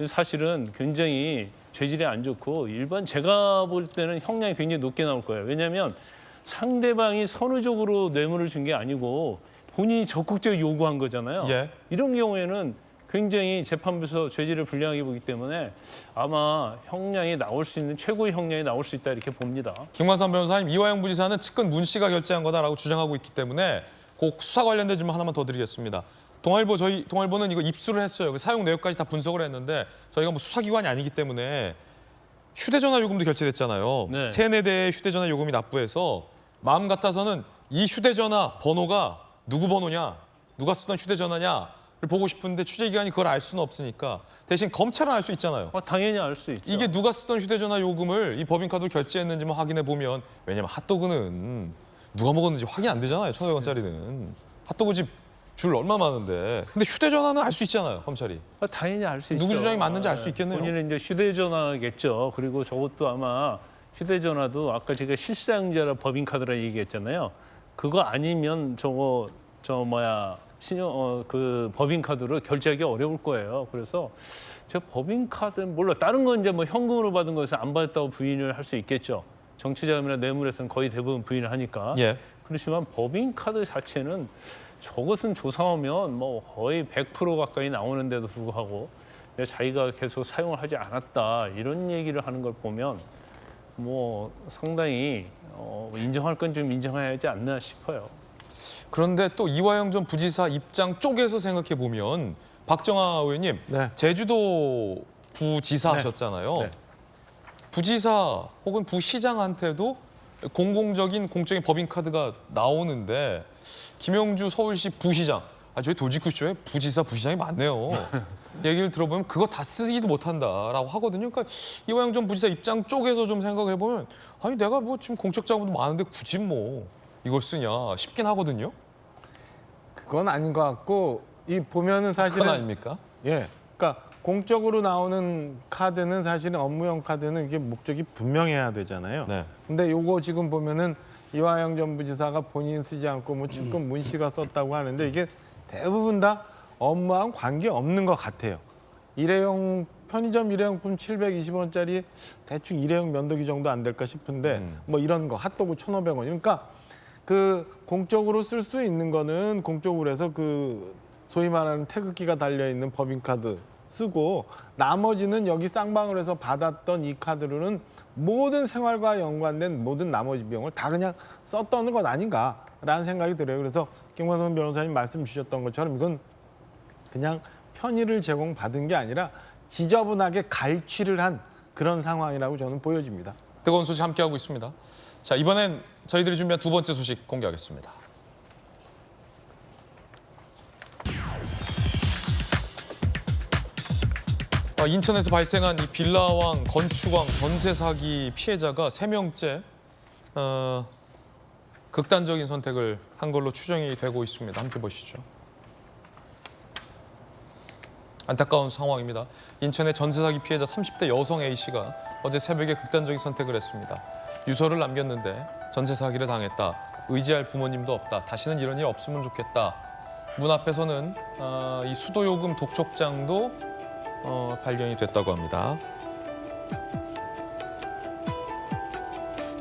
사실은 굉장히 죄질이 안 좋고 일반 제가 볼 때는 형량이 굉장히 높게 나올 거예요. 왜냐하면 상대방이 선의적으로 뇌물을 준 게 아니고 본인이 적극적으로 요구한 거잖아요. 예. 이런 경우에는 굉장히 재판부에서 죄질을 불량하게 보기 때문에 아마 형량이 나올 수 있는 최고의 형량이 나올 수 있다 이렇게 봅니다. 김관삼 변호사님, 이화영 부지사는 측근 문 씨가 결제한 거다라고 주장하고 있기 때문에 꼭 수사 관련된 질문 하나만 더 드리겠습니다. 동아일보는 이거 입수를 했어요. 그 사용 내역까지 다 분석을 했는데 저희가 뭐 수사기관이 아니기 때문에 휴대전화 요금도 결제됐잖아요. 네. 3-4대의 휴대전화 요금이 납부해서 마음 같아서는 이 휴대전화 번호가 누구 번호냐, 누가 쓰던 휴대전화냐를 보고 싶은데 취재기관이 그걸 알 수는 없으니까 대신 검찰은 알 수 있잖아요. 당연히 알 수 있죠. 이게 누가 쓰던 휴대전화 요금을 이 법인카드로 결제했는지만 확인해 보면 왜냐면 핫도그는 누가 먹었는지 확인 안 되잖아요. 1,500원짜리는. 핫도그 집 줄 얼마 많은데. 근데 휴대전화는 알 수 있잖아요, 검찰이. 당연히 알 수 있죠. 누구 주장이 맞는지 알 수 있겠네요. 본인은 이제 휴대전화겠죠. 그리고 저것도 아마 휴대전화도 아까 제가 실사용자라 법인카드라 얘기했잖아요. 그거 아니면 그 법인카드로 결제하기 어려울 거예요. 그래서 저 법인카드 몰라 다른 건 이제 뭐 현금으로 받은 거에서 안 받았다고 부인을 할 수 있겠죠. 정치자금이나 뇌물에서는 거의 대부분 부인을 하니까. 예. 그렇지만 법인카드 자체는 저것은 조사하면 뭐 거의 100% 가까이 나오는데도 불구하고 자기가 계속 사용을 하지 않았다 이런 얘기를 하는 걸 보면 뭐 상당히 인정할 건 좀 인정해야 하지 않나 싶어요. 그런데 또 이화영 전 부지사 입장 쪽에서 생각해 보면 박정아 의원님, 네. 제주도 부지사 하셨잖아요. 네. 부지사 혹은 부시장한테도 공적인 법인카드가 나오는데 김영주 서울시 부시장, 저희 도지구쇼에 부지사, 부시장이 많네요. 얘기를 들어보면 그거 다 쓰지도 못한다라고 하거든요. 그러니까 이화영 전 부지사 입장 쪽에서 좀 생각을 해보면 내가 뭐 지금 공적 자금도 많은데 굳이 뭐 이걸 쓰냐 싶긴 하거든요. 그건 아닌 것 같고 보면은 사실은 그건 아닙니까? 예, 그러니까 공적으로 나오는 카드는 사실은 업무용 카드는 이게 목적이 분명해야 되잖아요. 네. 근데 요거 지금 보면은 이화영 전 부지사가 본인 쓰지 않고 뭐 측근 문 씨가 썼다고 하는데 이게 대부분 다 업무랑 관계 없는 것 같아요. 편의점 일회용품 720원짜리 대충 일회용 면도기 정도 안 될까 싶은데 뭐 이런 거 핫도그 1,500원. 그러니까 그 공적으로 쓸 수 있는 거는 공적으로 해서 그 소위 말하는 태극기가 달려있는 법인카드 쓰고 나머지는 여기 쌍방울 해서 받았던 이 카드로는 모든 생활과 연관된 모든 나머지 비용을 다 그냥 썼던 것 아닌가라는 생각이 들어요. 그래서 김광선 변호사님 말씀 주셨던 것처럼 이건 그냥 편의를 제공받은 게 아니라 지저분하게 갈취를 한 그런 상황이라고 저는 보여집니다. 뜨거운 소식 함께하고 있습니다. 자, 이번엔 저희들이 준비한 두 번째 소식 공개하겠습니다. 인천에서 발생한 이 빌라왕, 건축왕, 전세 사기 피해자가 3명째 극단적인 선택을 한 걸로 추정이 되고 있습니다. 함께 보시죠. 안타까운 상황입니다. 인천의 전세 사기 피해자 30대 여성 A씨가 어제 새벽에 극단적인 선택을 했습니다. 유서를 남겼는데 전세 사기를 당했다. 의지할 부모님도 없다. 다시는 이런 일 없으면 좋겠다. 문 앞에서는 이 수도요금 독촉장도 발견이 됐다고 합니다.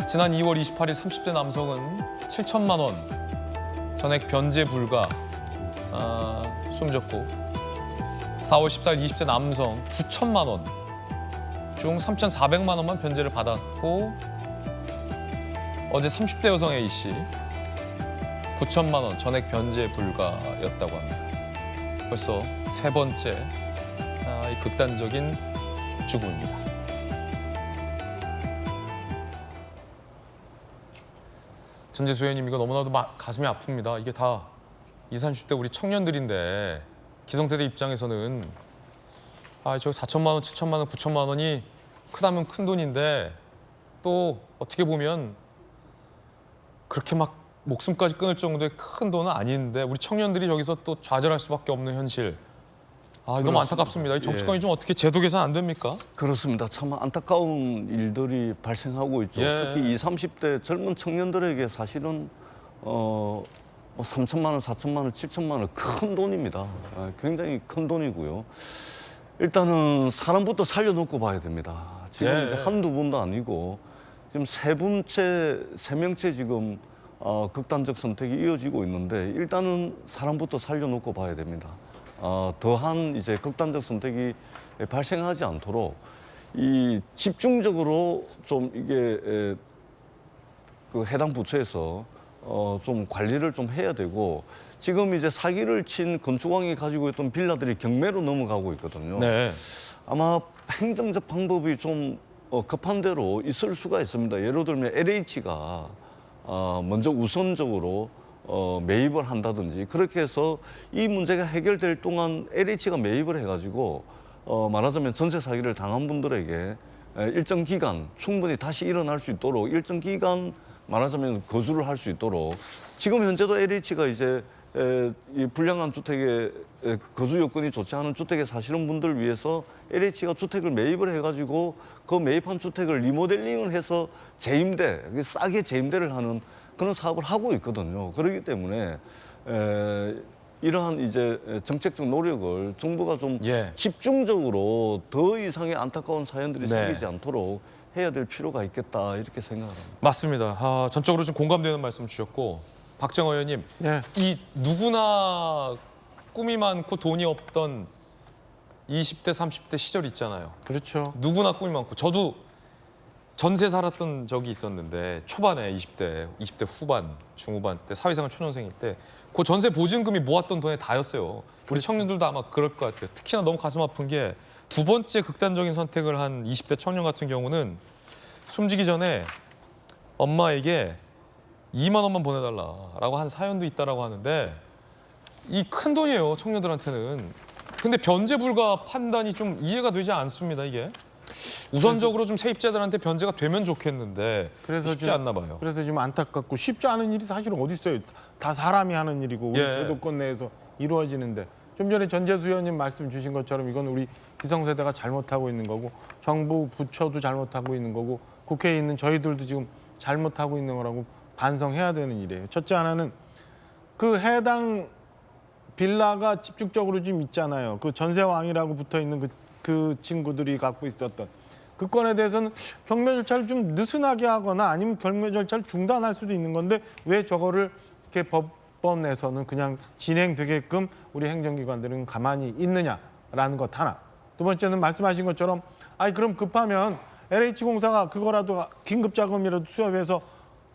지난 2월 28일 30대 남성은 7천만 원 전액 변제 불가 숨졌고 4월 14일 20대 남성 9천만 원 중 3,400만 원만 변제를 받았고 어제 30대 여성 A씨 9천만 원 전액 변제 불가였다고 합니다. 벌써 세 번째 이 극단적인 죽음입니다. 전재수 의원님, 이거 너무나도 가슴이 아픕니다. 이게 다 20, 30대 우리 청년들인데 기성세대 입장에서는 저 4천만 원, 7천만 원, 9천만 원이 크다면 큰 돈인데 또 어떻게 보면 그렇게 막 목숨까지 끊을 정도의 큰 돈은 아닌데 우리 청년들이 저기서 또 좌절할 수밖에 없는 현실. 너무 안타깝습니다. 이 정치권이 좀 어떻게 제도 개선 안 됩니까? 그렇습니다. 참 안타까운 일들이 발생하고 있죠. 특히 20, 30대 젊은 청년들에게 사실은 3천만 원, 4천만 원, 7천만 원 큰 돈입니다. 굉장히 큰 돈이고요. 일단은 사람부터 살려놓고 봐야 됩니다. 지금 이제 한두 분도 아니고 지금 세 명째 지금 극단적 선택이 이어지고 있는데 일단은 사람부터 살려놓고 봐야 됩니다. 더한 이제 극단적 선택이 발생하지 않도록 이 집중적으로 좀 이게 그 해당 부처에서 좀 관리를 좀 해야 되고 지금 이제 사기를 친 건축왕이 가지고 있던 빌라들이 경매로 넘어가고 있거든요. 네. 아마 행정적 방법이 좀 급한 대로 있을 수가 있습니다. 예를 들면 LH가 먼저 우선적으로 매입을 한다든지 그렇게 해서 이 문제가 해결될 동안 LH가 매입을 해가지고 말하자면 전세 사기를 당한 분들에게 일정 기간 충분히 다시 일어날 수 있도록 일정 기간 말하자면 거주를 할 수 있도록 지금 현재도 LH가 이제 이 불량한 주택에 거주 여건이 좋지 않은 주택에 사시는 분들 위해서 LH가 주택을 매입을 해가지고 그 매입한 주택을 리모델링을 해서 재임대, 싸게 재임대를 하는 그런 사업을 하고 있거든요. 그렇기 때문에 이러한 이제 정책적 노력을 정부가 좀 집중적으로 더 이상의 안타까운 사연들이 생기지 않도록 해야 될 필요가 있겠다 이렇게 생각합니다. 맞습니다. 전적으로 좀 공감되는 말씀 주셨고 박정호 의원님, 이 누구나 꿈이 많고 돈이 없던 20대, 30대 시절 있잖아요. 그렇죠. 누구나 꿈이 많고 저도 전세 살았던 적이 있었는데 초반에 20대 후반, 중후반 때 사회생활 초년생일 때 그 전세 보증금이 모았던 돈에 다였어요. 우리 청년들도 아마 그럴 것 같아요. 특히나 너무 가슴 아픈 게 두 번째 극단적인 선택을 한 20대 청년 같은 경우는 숨지기 전에 엄마에게 2만 원만 보내달라라고 한 사연도 있다라고 하는데 이 큰 돈이에요, 청년들한테는. 근데 변제 불가 판단이 좀 이해가 되지 않습니다, 이게. 우선적으로 좀 세입자들한테 변제가 되면 좋겠는데 쉽지 않나 봐요. 그래서 좀 안타깝고 쉽지 않은 일이 사실 어디 있어요. 다 사람이 하는 일이고 우리 제도권 내에서 이루어지는데 좀 전에 전재수 의원님 말씀 주신 것처럼 이건 우리 기성세대가 잘못하고 있는 거고 정부 부처도 잘못하고 있는 거고 국회에 있는 저희들도 지금 잘못하고 있는 거라고 반성해야 되는 일이에요. 첫째 하나는 그 해당 빌라가 집중적으로 좀 있잖아요. 그 전세왕이라고 붙어 있는 그 친구들이 갖고 있었던 그 건에 대해서는 경매 절차를 좀 느슨하게 하거나 아니면 경매 절차를 중단할 수도 있는 건데 왜 저거를 이렇게 법원에서는 그냥 진행되게끔 우리 행정기관들은 가만히 있느냐라는 것 하나. 두 번째는 말씀하신 것처럼 그럼 급하면 LH공사가 그거라도 긴급 자금이라도 수협해서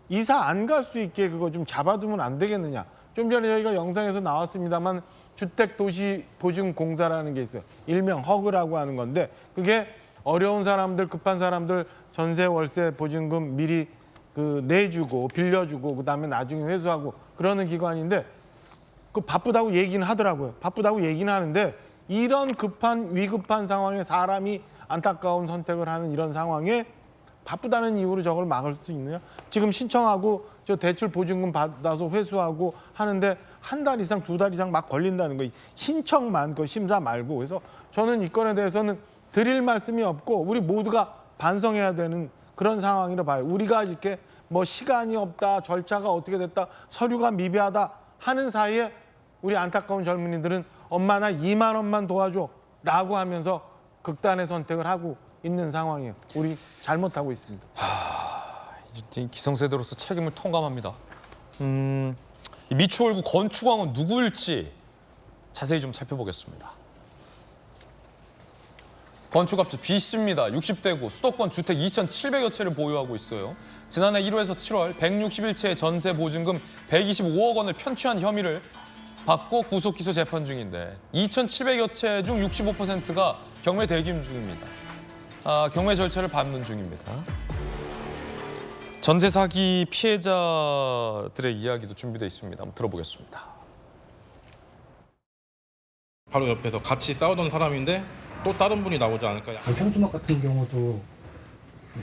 이사 안 갈 수 있게 그거 좀 잡아두면 안 되겠느냐. 좀 전에 저희가 영상에서 나왔습니다만 주택도시보증공사라는 게 있어요. 일명 허그라고 하는 건데 그게 어려운 사람들, 급한 사람들 전세, 월세, 보증금 미리 내주고 빌려주고 그다음에 나중에 회수하고 그러는 기관인데 바쁘다고 얘기는 하더라고요. 바쁘다고 얘기는 하는데 이런 위급한 상황에 사람이 안타까운 선택을 하는 이런 상황에 바쁘다는 이유로 저걸 막을 수 있느냐? 지금 신청하고 저 대출 보증금 받아서 회수하고 하는데 한 달 이상, 2달 이상 막 걸린다는 거. 신청만, 그 심사 말고. 그래서 저는 이 건에 대해서는 드릴 말씀이 없고 우리 모두가 반성해야 되는 그런 상황이라 봐요. 우리가 이렇게 시간이 없다, 절차가 어떻게 됐다, 서류가 미비하다 하는 사이에 우리 안타까운 젊은이들은 엄마 나 2만 원만 도와줘 라고 하면서 극단의 선택을 하고 있는 상황이에요. 우리 잘못하고 있습니다. 기성세대로서 책임을 통감합니다. 이 미추홀구 건축왕은 누구일지 자세히 좀 살펴보겠습니다. 건축업체 B씨입니다. 60대고 수도권 주택 2,700여 채를 보유하고 있어요. 지난해 1월에서 7월 161채의 전세 보증금 125억 원을 편취한 혐의를 받고 구속 기소 재판 중인데 2,700여 채 중 65%가 경매 대기 중입니다. 경매 절차를 밟는 중입니다. 전세 사기 피해자들의 이야기도 준비되어 있습니다. 한번 들어보겠습니다. 바로 옆에서 같이 싸우던 사람인데 또 다른 분이 나오지 않을까. 현수막 같은 경우도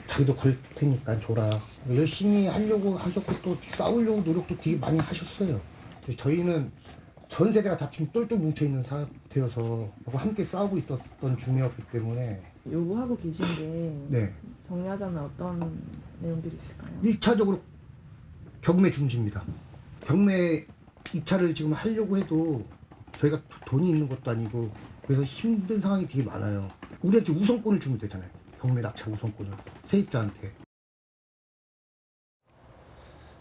자기도 걸 테니까 줘라. 열심히 하려고 하셨고 또 싸우려고 노력도 되게 많이 하셨어요. 저희는 전 세대가 다 지금 똘똘 뭉쳐있는 상태여서 함께 싸우고 있었던 중이었기 때문에 요구하고 계신 게 네. 정리하자면 어떤 내용들이 있을까요? 1차적으로 경매 중지입니다. 경매 2차를 지금 하려고 해도 저희가 돈이 있는 것도 아니고 그래서 힘든 상황이 되게 많아요. 우리한테 우선권을 주면 되잖아요. 경매 낙찰 우선권을 세입자한테.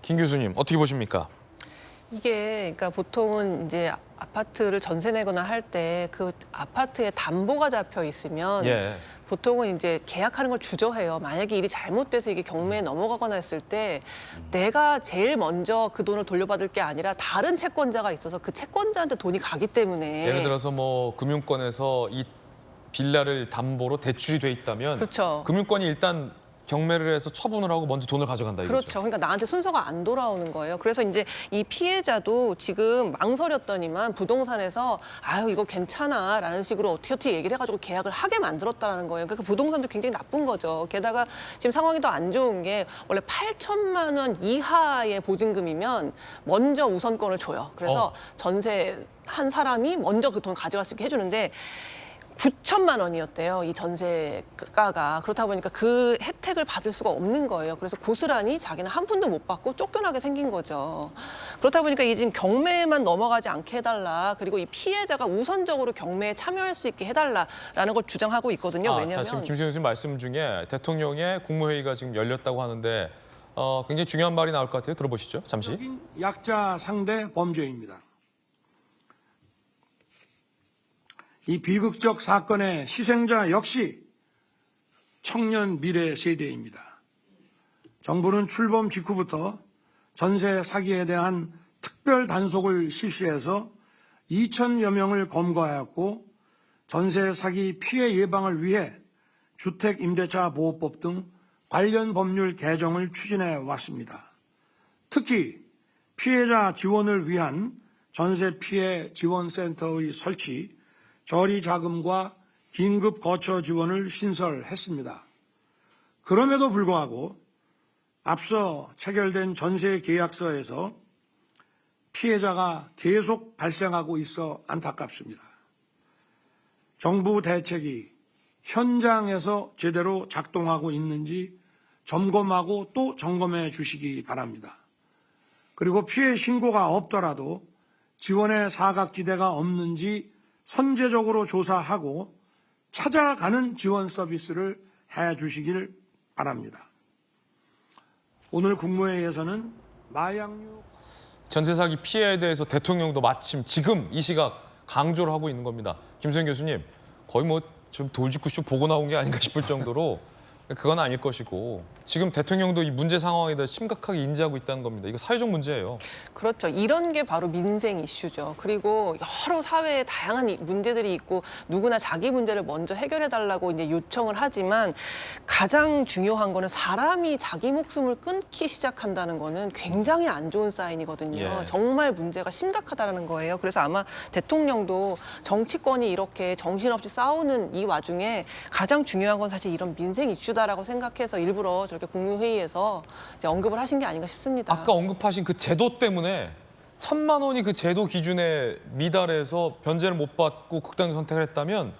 김 교수님 어떻게 보십니까? 이게 그러니까 보통은 이제 아파트를 전세 내거나 할 때 그 아파트에 담보가 잡혀 있으면 보통은 이제 계약하는 걸 주저해요. 만약에 일이 잘못돼서 이게 경매에 넘어가거나 했을 때 내가 제일 먼저 그 돈을 돌려받을 게 아니라 다른 채권자가 있어서 그 채권자한테 돈이 가기 때문에 예를 들어서 금융권에서 이 빌라를 담보로 대출이 돼 있다면 그렇죠. 금융권이 일단 경매를 해서 처분을 하고 먼저 돈을 가져간다 이거죠. 그렇죠. 그러니까 나한테 순서가 안 돌아오는 거예요. 그래서 이제 이 피해자도 지금 망설였더니만 부동산에서 이거 괜찮아라는 식으로 어떻게 얘기를 해가지고 계약을 하게 만들었다는 거예요. 그러니까 부동산도 굉장히 나쁜 거죠. 게다가 지금 상황이 더 안 좋은 게 원래 8천만 원 이하의 보증금이면 먼저 우선권을 줘요. 그래서 전세 한 사람이 먼저 그 돈 가져갈 수 있게 해주는데 9천만 원이었대요. 이 전세가가. 그렇다 보니까 그 혜택을 받을 수가 없는 거예요. 그래서 고스란히 자기는 한 푼도 못 받고 쫓겨나게 생긴 거죠. 그렇다 보니까 이 지금 경매에만 넘어가지 않게 해달라. 그리고 이 피해자가 우선적으로 경매에 참여할 수 있게 해달라라는 걸 주장하고 있거든요. 왜냐하면 지금 김수현 교수님 말씀 중에 대통령의 국무회의가 지금 열렸다고 하는데 굉장히 중요한 말이 나올 것 같아요. 들어보시죠. 잠시. 약자 상대 범죄입니다. 이 비극적 사건의 희생자 역시 청년 미래 세대입니다. 정부는 출범 직후부터 전세 사기에 대한 특별 단속을 실시해서 2,000여 명을 검거하였고 전세 사기 피해 예방을 위해 주택임대차 보호법 등 관련 법률 개정을 추진해 왔습니다. 특히 피해자 지원을 위한 전세 피해 지원센터의 설치, 저리 자금과 긴급 거처 지원을 신설했습니다. 그럼에도 불구하고 앞서 체결된 전세 계약서에서 피해자가 계속 발생하고 있어 안타깝습니다. 정부 대책이 현장에서 제대로 작동하고 있는지 점검하고 또 점검해 주시기 바랍니다. 그리고 피해 신고가 없더라도 지원의 사각지대가 없는지 선제적으로 조사하고 찾아가는 지원 서비스를 해주시길 바랍니다. 오늘 국무회의에서는 마약류 전세 사기 피해에 대해서 대통령도 마침 지금 이 시각 강조를 하고 있는 겁니다. 김수현 교수님, 거의 뭐 좀 돌직구쇼 보고 나온 게 아닌가 싶을 정도로 그건 아닐 것이고 지금 대통령도 이 문제 상황에 대해 심각하게 인지하고 있다는 겁니다. 이거 사회적 문제예요. 그렇죠. 이런 게 바로 민생 이슈죠. 그리고 여러 사회에 다양한 문제들이 있고 누구나 자기 문제를 먼저 해결해달라고 이제 요청을 하지만 가장 중요한 거는 사람이 자기 목숨을 끊기 시작한다는 거는 굉장히 안 좋은 사인이거든요. 예. 정말 문제가 심각하다는 거예요. 그래서 아마 대통령도 정치권이 이렇게 정신없이 싸우는 이 와중에 가장 중요한 건 사실 이런 민생 이슈다라고 생각해서 일부러 저렇게 국무회의에서 이제 언급을 하신 게 아닌가 싶습니다. 아까 언급하신 그 제도 때문에 1,000만 원이 그 제도 기준에 미달해서 변제를 못 받고 극단 선택을 했다면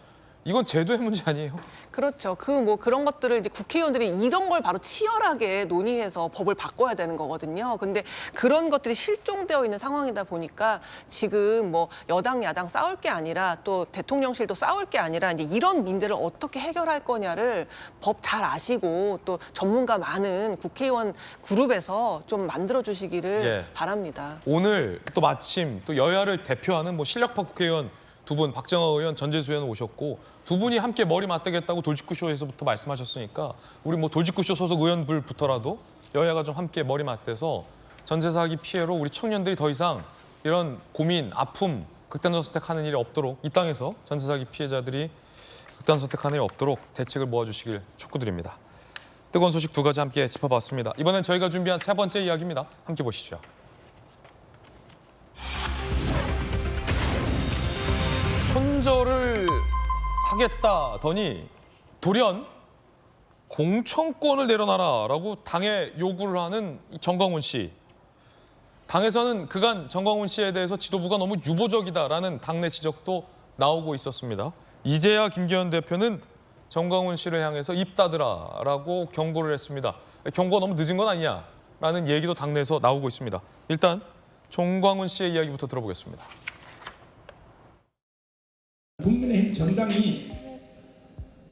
이건 제도의 문제 아니에요? 그렇죠. 그런 것들을 이제 국회의원들이 이런 걸 바로 치열하게 논의해서 법을 바꿔야 되는 거거든요. 근데 그런 것들이 실종되어 있는 상황이다 보니까 지금 뭐 여당 야당 싸울 게 아니라 또 대통령실도 싸울 게 아니라 이제 이런 문제를 어떻게 해결할 거냐를 법 잘 아시고 또 전문가 많은 국회의원 그룹에서 좀 만들어 주시기를 바랍니다. 오늘 또 마침 또 여야를 대표하는 뭐 실력파 국회의원 두 분, 박정호 의원, 전재수 의원 오셨고 두 분이 함께 머리 맞대겠다고 돌직구쇼에서부터 말씀하셨으니까 우리 뭐 돌직구쇼 소속 의원들부터라도 여야가 좀 함께 머리 맞대서 전세 사기 피해로 우리 청년들이 더 이상 이런 고민, 아픔, 극단 선택하는 일이 없도록 이 땅에서 전세 사기 피해자들이 극단 선택하는 일이 없도록 대책을 모아주시길 촉구드립니다. 뜨거운 소식 두 가지 함께 짚어봤습니다. 이번엔 저희가 준비한 세 번째 이야기입니다. 함께 보시죠. 손절을 하겠다더니 돌연 공천권을 내려놔라라고 당에 요구를 하는 정광훈 씨. 당에서는 그간 정광훈 씨에 대해서 지도부가 너무 유보적이다라는 당내 지적도 나오고 있었습니다. 이제야 김기현 대표는 정광훈 씨를 향해서 입 닫으라라고 경고를 했습니다. 경고가 너무 늦은 건 아니냐라는 얘기도 당내에서 나오고 있습니다. 일단 정광훈 씨의 이야기부터 들어보겠습니다. 국민의힘 정당이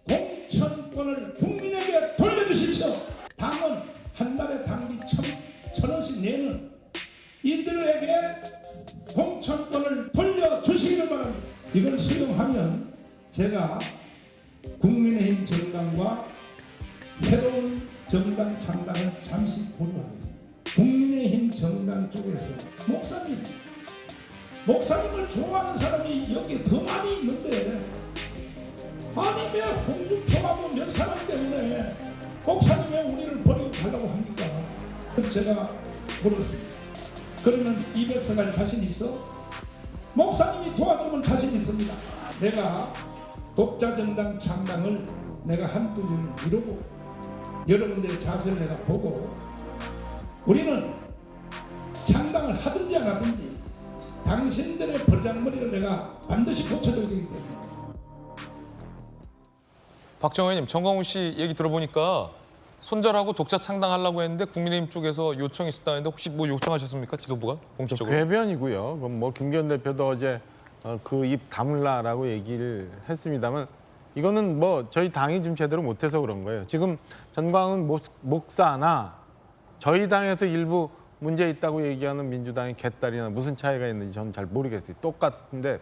공천권을 국민에게 돌려주십시오. 당은 한 달에 당비 1,000원씩 내는 이들에게 공천권을 돌려주시기를 바랍니다. 이걸 수용하면 제가 국민의힘 정당과 새로운 정당 창당을 잠시 보류하겠습니다. 국민의힘 정당 쪽에서 목사님을 좋아하는 사람이 여기에 더 많이 있는데 아니 왜 홍준표하고 몇 사람 때문에 목사님 왜 우리를 버리고 가려고 합니까? 제가 물었습니다. 그러면 200석 할 자신 있어? 목사님이 도와주면 자신 있습니다. 내가 독자 정당 창당을 내가 한두 년 이루고 여러분들의 자세를 내가 보고 우리는 창당을 하든지 안 하든지 당신들의 버장머리를 내가 반드시 고쳐줘야 되기 때문에. 박정호 의원님, 정광훈 씨 얘기 들어보니까 손절하고 독자 창당하려고 했는데 국민의힘 쪽에서 요청이 있었다는데 혹시 뭐 요청하셨습니까? 지도부가 공식적으로? 궤변이고요. 그럼 뭐 김기현 대표도 어제 그 입 다물라라고 얘기를 했습니다만 이거는 뭐 저희 당이 좀 제대로 못해서 그런 거예요. 지금 전광훈 목사나 저희 당에서 일부 문제 있다고 얘기하는 민주당의 개딸이나 무슨 차이가 있는지 저는 잘 모르겠어요. 똑같은데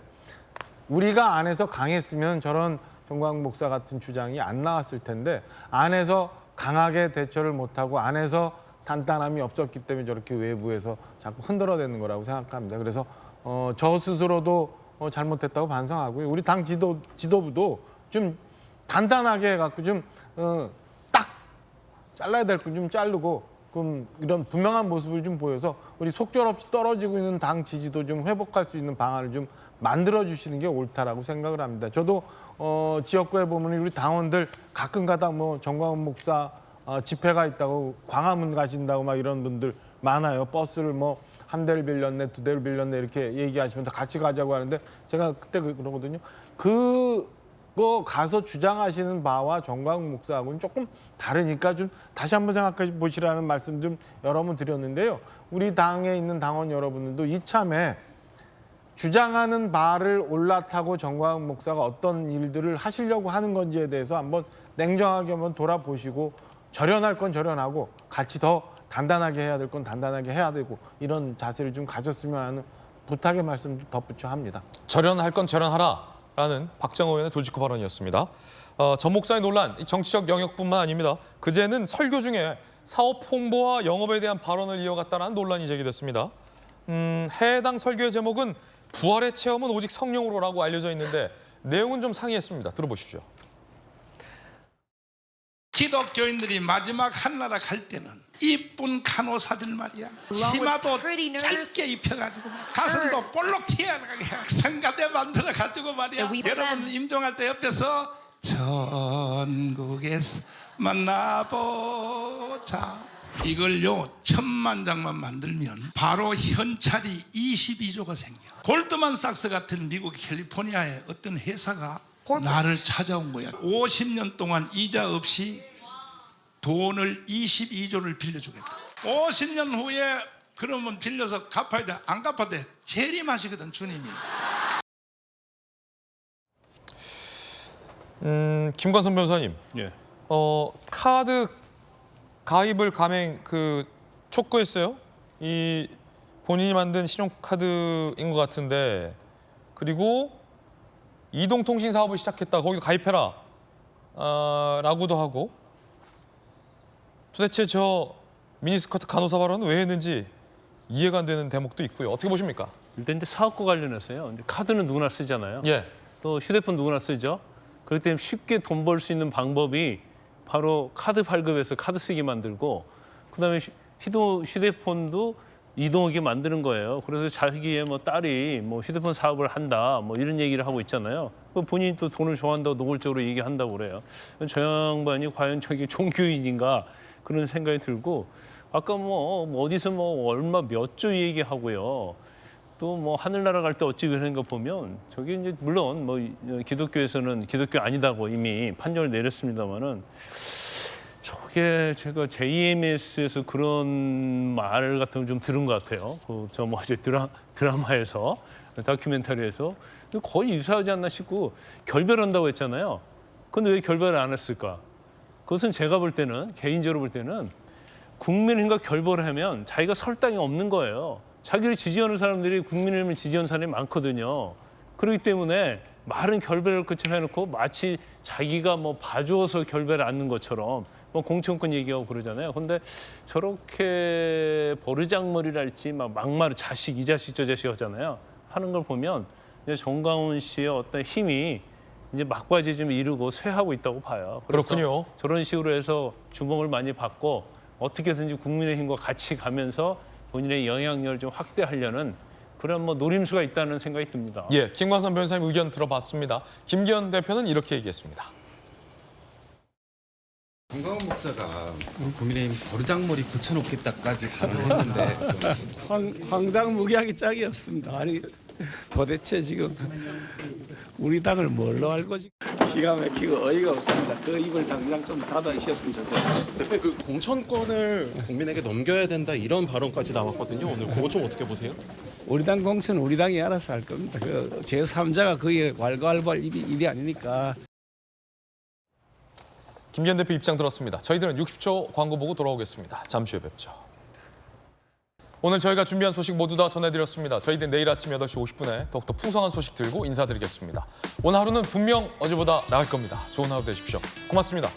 우리가 안에서 강했으면 저런 정광훈 목사 같은 주장이 안 나왔을 텐데 안에서 강하게 대처를 못하고 안에서 단단함이 없었기 때문에 저렇게 외부에서 자꾸 흔들어대는 거라고 생각합니다. 그래서 저 스스로도 잘못했다고 반성하고요. 우리 당 지도부도 좀 단단하게 해갖고 좀 딱 잘라야 될 거 좀 자르고 그럼 이런 분명한 모습을 좀 보여서 우리 속절없이 떨어지고 있는 당 지지도 좀 회복할 수 있는 방안을 좀 만들어 주시는 게 옳다라고 생각을 합니다. 저도 지역구에 보면 우리 당원들 가끔가다 뭐 정광훈 목사 집회가 있다고 광화문 가신다고 막 이런 분들 많아요. 버스를 뭐 한 대를 빌렸네, 두 대를 빌렸네 이렇게 얘기하시면서 같이 가자고 하는데 제가 그때 그러거든요. 그거 가서 주장하시는 바와 정광훈 목사하고는 조금 다르니까 좀 다시 한번 생각해 보시라는 말씀 좀 여러 번 드렸는데요. 우리 당에 있는 당원 여러분들도 이참에 주장하는 바를 올라타고 정광훈 목사가 어떤 일들을 하시려고 하는 건지에 대해서 한번 냉정하게 한번 돌아보시고 절연할 건 절연하고 같이 더 단단하게 해야 될 건 단단하게 해야 되고 이런 자세를 좀 가졌으면 하는 부탁의 말씀 덧붙여 합니다. 절연할 건 절연하라라는 박정호 의원의 돌직구 발언이었습니다. 전 목사의 논란, 정치적 영역뿐만 아닙니다. 그제는 설교 중에 사업 홍보와 영업에 대한 발언을 이어갔다는 논란이 제기됐습니다. 해당 설교의 제목은 부활의 체험은 오직 성령으로라고 알려져 있는데 내용은 좀 상이했습니다. 들어보십시오. 기독교인들이 마지막 한나라 갈 때는 이쁜 간호사들 말이야 치마도 짧게 입혀가지고 가슴도 볼록 튀어나가게 성가대 만들어가지고 말이야 여러분 임종할 때 옆에서 전국에서 만나보자 이걸요 1000만 장만 만들면 바로 현찰이 22조가 생겨. 골드만삭스 같은 미국 캘리포니아의 어떤 회사가 나를 찾아온 거야. 50년 동안 이자 없이 돈을 22조를 빌려주겠다. 50년 후에 그러면 빌려서 갚아야 돼. 안 갚아도 돼. 재림하시거든 주님이. 김관선 변호사님, 예. 카드 가입을 가맹 촉구했어요. 이 본인이 만든 신용카드인 것 같은데 그리고 이동통신 사업을 시작했다. 거기도 가입해라. 라고도 하고 도대체 저 미니스커트 간호사 발언은 왜 했는지 이해가 안 되는 대목도 있고요. 어떻게 보십니까? 일단 이제 사업과 관련해서요. 카드는 누구나 쓰잖아요. 예. 또 휴대폰 누구나 쓰죠. 그렇기 때문에 쉽게 돈 벌 수 있는 방법이 바로 카드 발급해서 카드 쓰게 만들고 그다음에 휴대폰도 이동하게 만드는 거예요. 그래서 자기의 딸이 휴대폰 사업을 한다 이런 얘기를 하고 있잖아요. 본인이 또 돈을 좋아한다고 노골적으로 얘기한다고 그래요. 저 양반이 과연 저게 종교인인가 그런 생각이 들고 아까 어디서 얼마 몇 조 얘기하고요. 또 하늘나라 갈 때 어찌 그러는가 보면 저게 이제 물론 기독교에서는 기독교 아니다고 이미 판정을 내렸습니다만은 저게 제가 JMS에서 그런 말 같은 걸 좀 들은 것 같아요. 드라마에서 다큐멘터리에서 거의 유사하지 않나 싶고 결별한다고 했잖아요. 근데 왜 결별을 안 했을까? 그것은 제가 볼 때는 개인적으로 볼 때는 국민의힘과 결별을 하면 자기가 설 땅이 없는 거예요. 자기를 지지하는 사람들이 국민의힘을 지지하는 사람이 많거든요. 그렇기 때문에 말은 결별을 끝을 해놓고 마치 자기가 봐주어서 결별을 않는 것처럼 공천권 얘기하고 그러잖아요. 근데 저렇게 버르장머리랄지 막말 자식 이 자식 저 자식 하잖아요. 하는 걸 보면 이제 정가운 씨의 어떤 힘이 이제 막바지 좀 이루고 쇠하고 있다고 봐요. 그렇군요. 저런 식으로 해서 주목을 많이 받고 어떻게든지 국민의힘과 같이 가면서 본인의 영향력을 좀 확대하려는 그런 노림수가 있다는 생각이 듭니다. 예, 김관선 변호사님 의견 들어봤습니다. 김기현 대표는 이렇게 얘기했습니다. 정광훈 목사가 우리 국민의힘 버르장머리 붙여놓겠다까지 발언했는데 황당무계하기 짝이 없습니다. 아니 도대체 지금 우리 당을 뭘로 알고 지금 기가 막히고 어이가 없습니다. 그 입을 당장 좀 닫아주셨으면 좋겠습니다. 대표 그 공천권을 국민에게 넘겨야 된다 이런 발언까지 나왔거든요. 오늘 그거 좀 어떻게 보세요? 우리 당 공천은 우리 당이 알아서 할 겁니다. 그 제3자가 그게 왈가왈부할 일이 아니니까. 김기현 대표 입장 들었습니다. 저희들은 60초 광고 보고 돌아오겠습니다. 잠시 후에 뵙죠. 오늘 저희가 준비한 소식 모두 다 전해드렸습니다. 저희들 내일 아침 8시 50분에 더욱더 풍성한 소식 들고 인사드리겠습니다. 오늘 하루는 분명 어제보다 나을 겁니다. 좋은 하루 되십시오. 고맙습니다.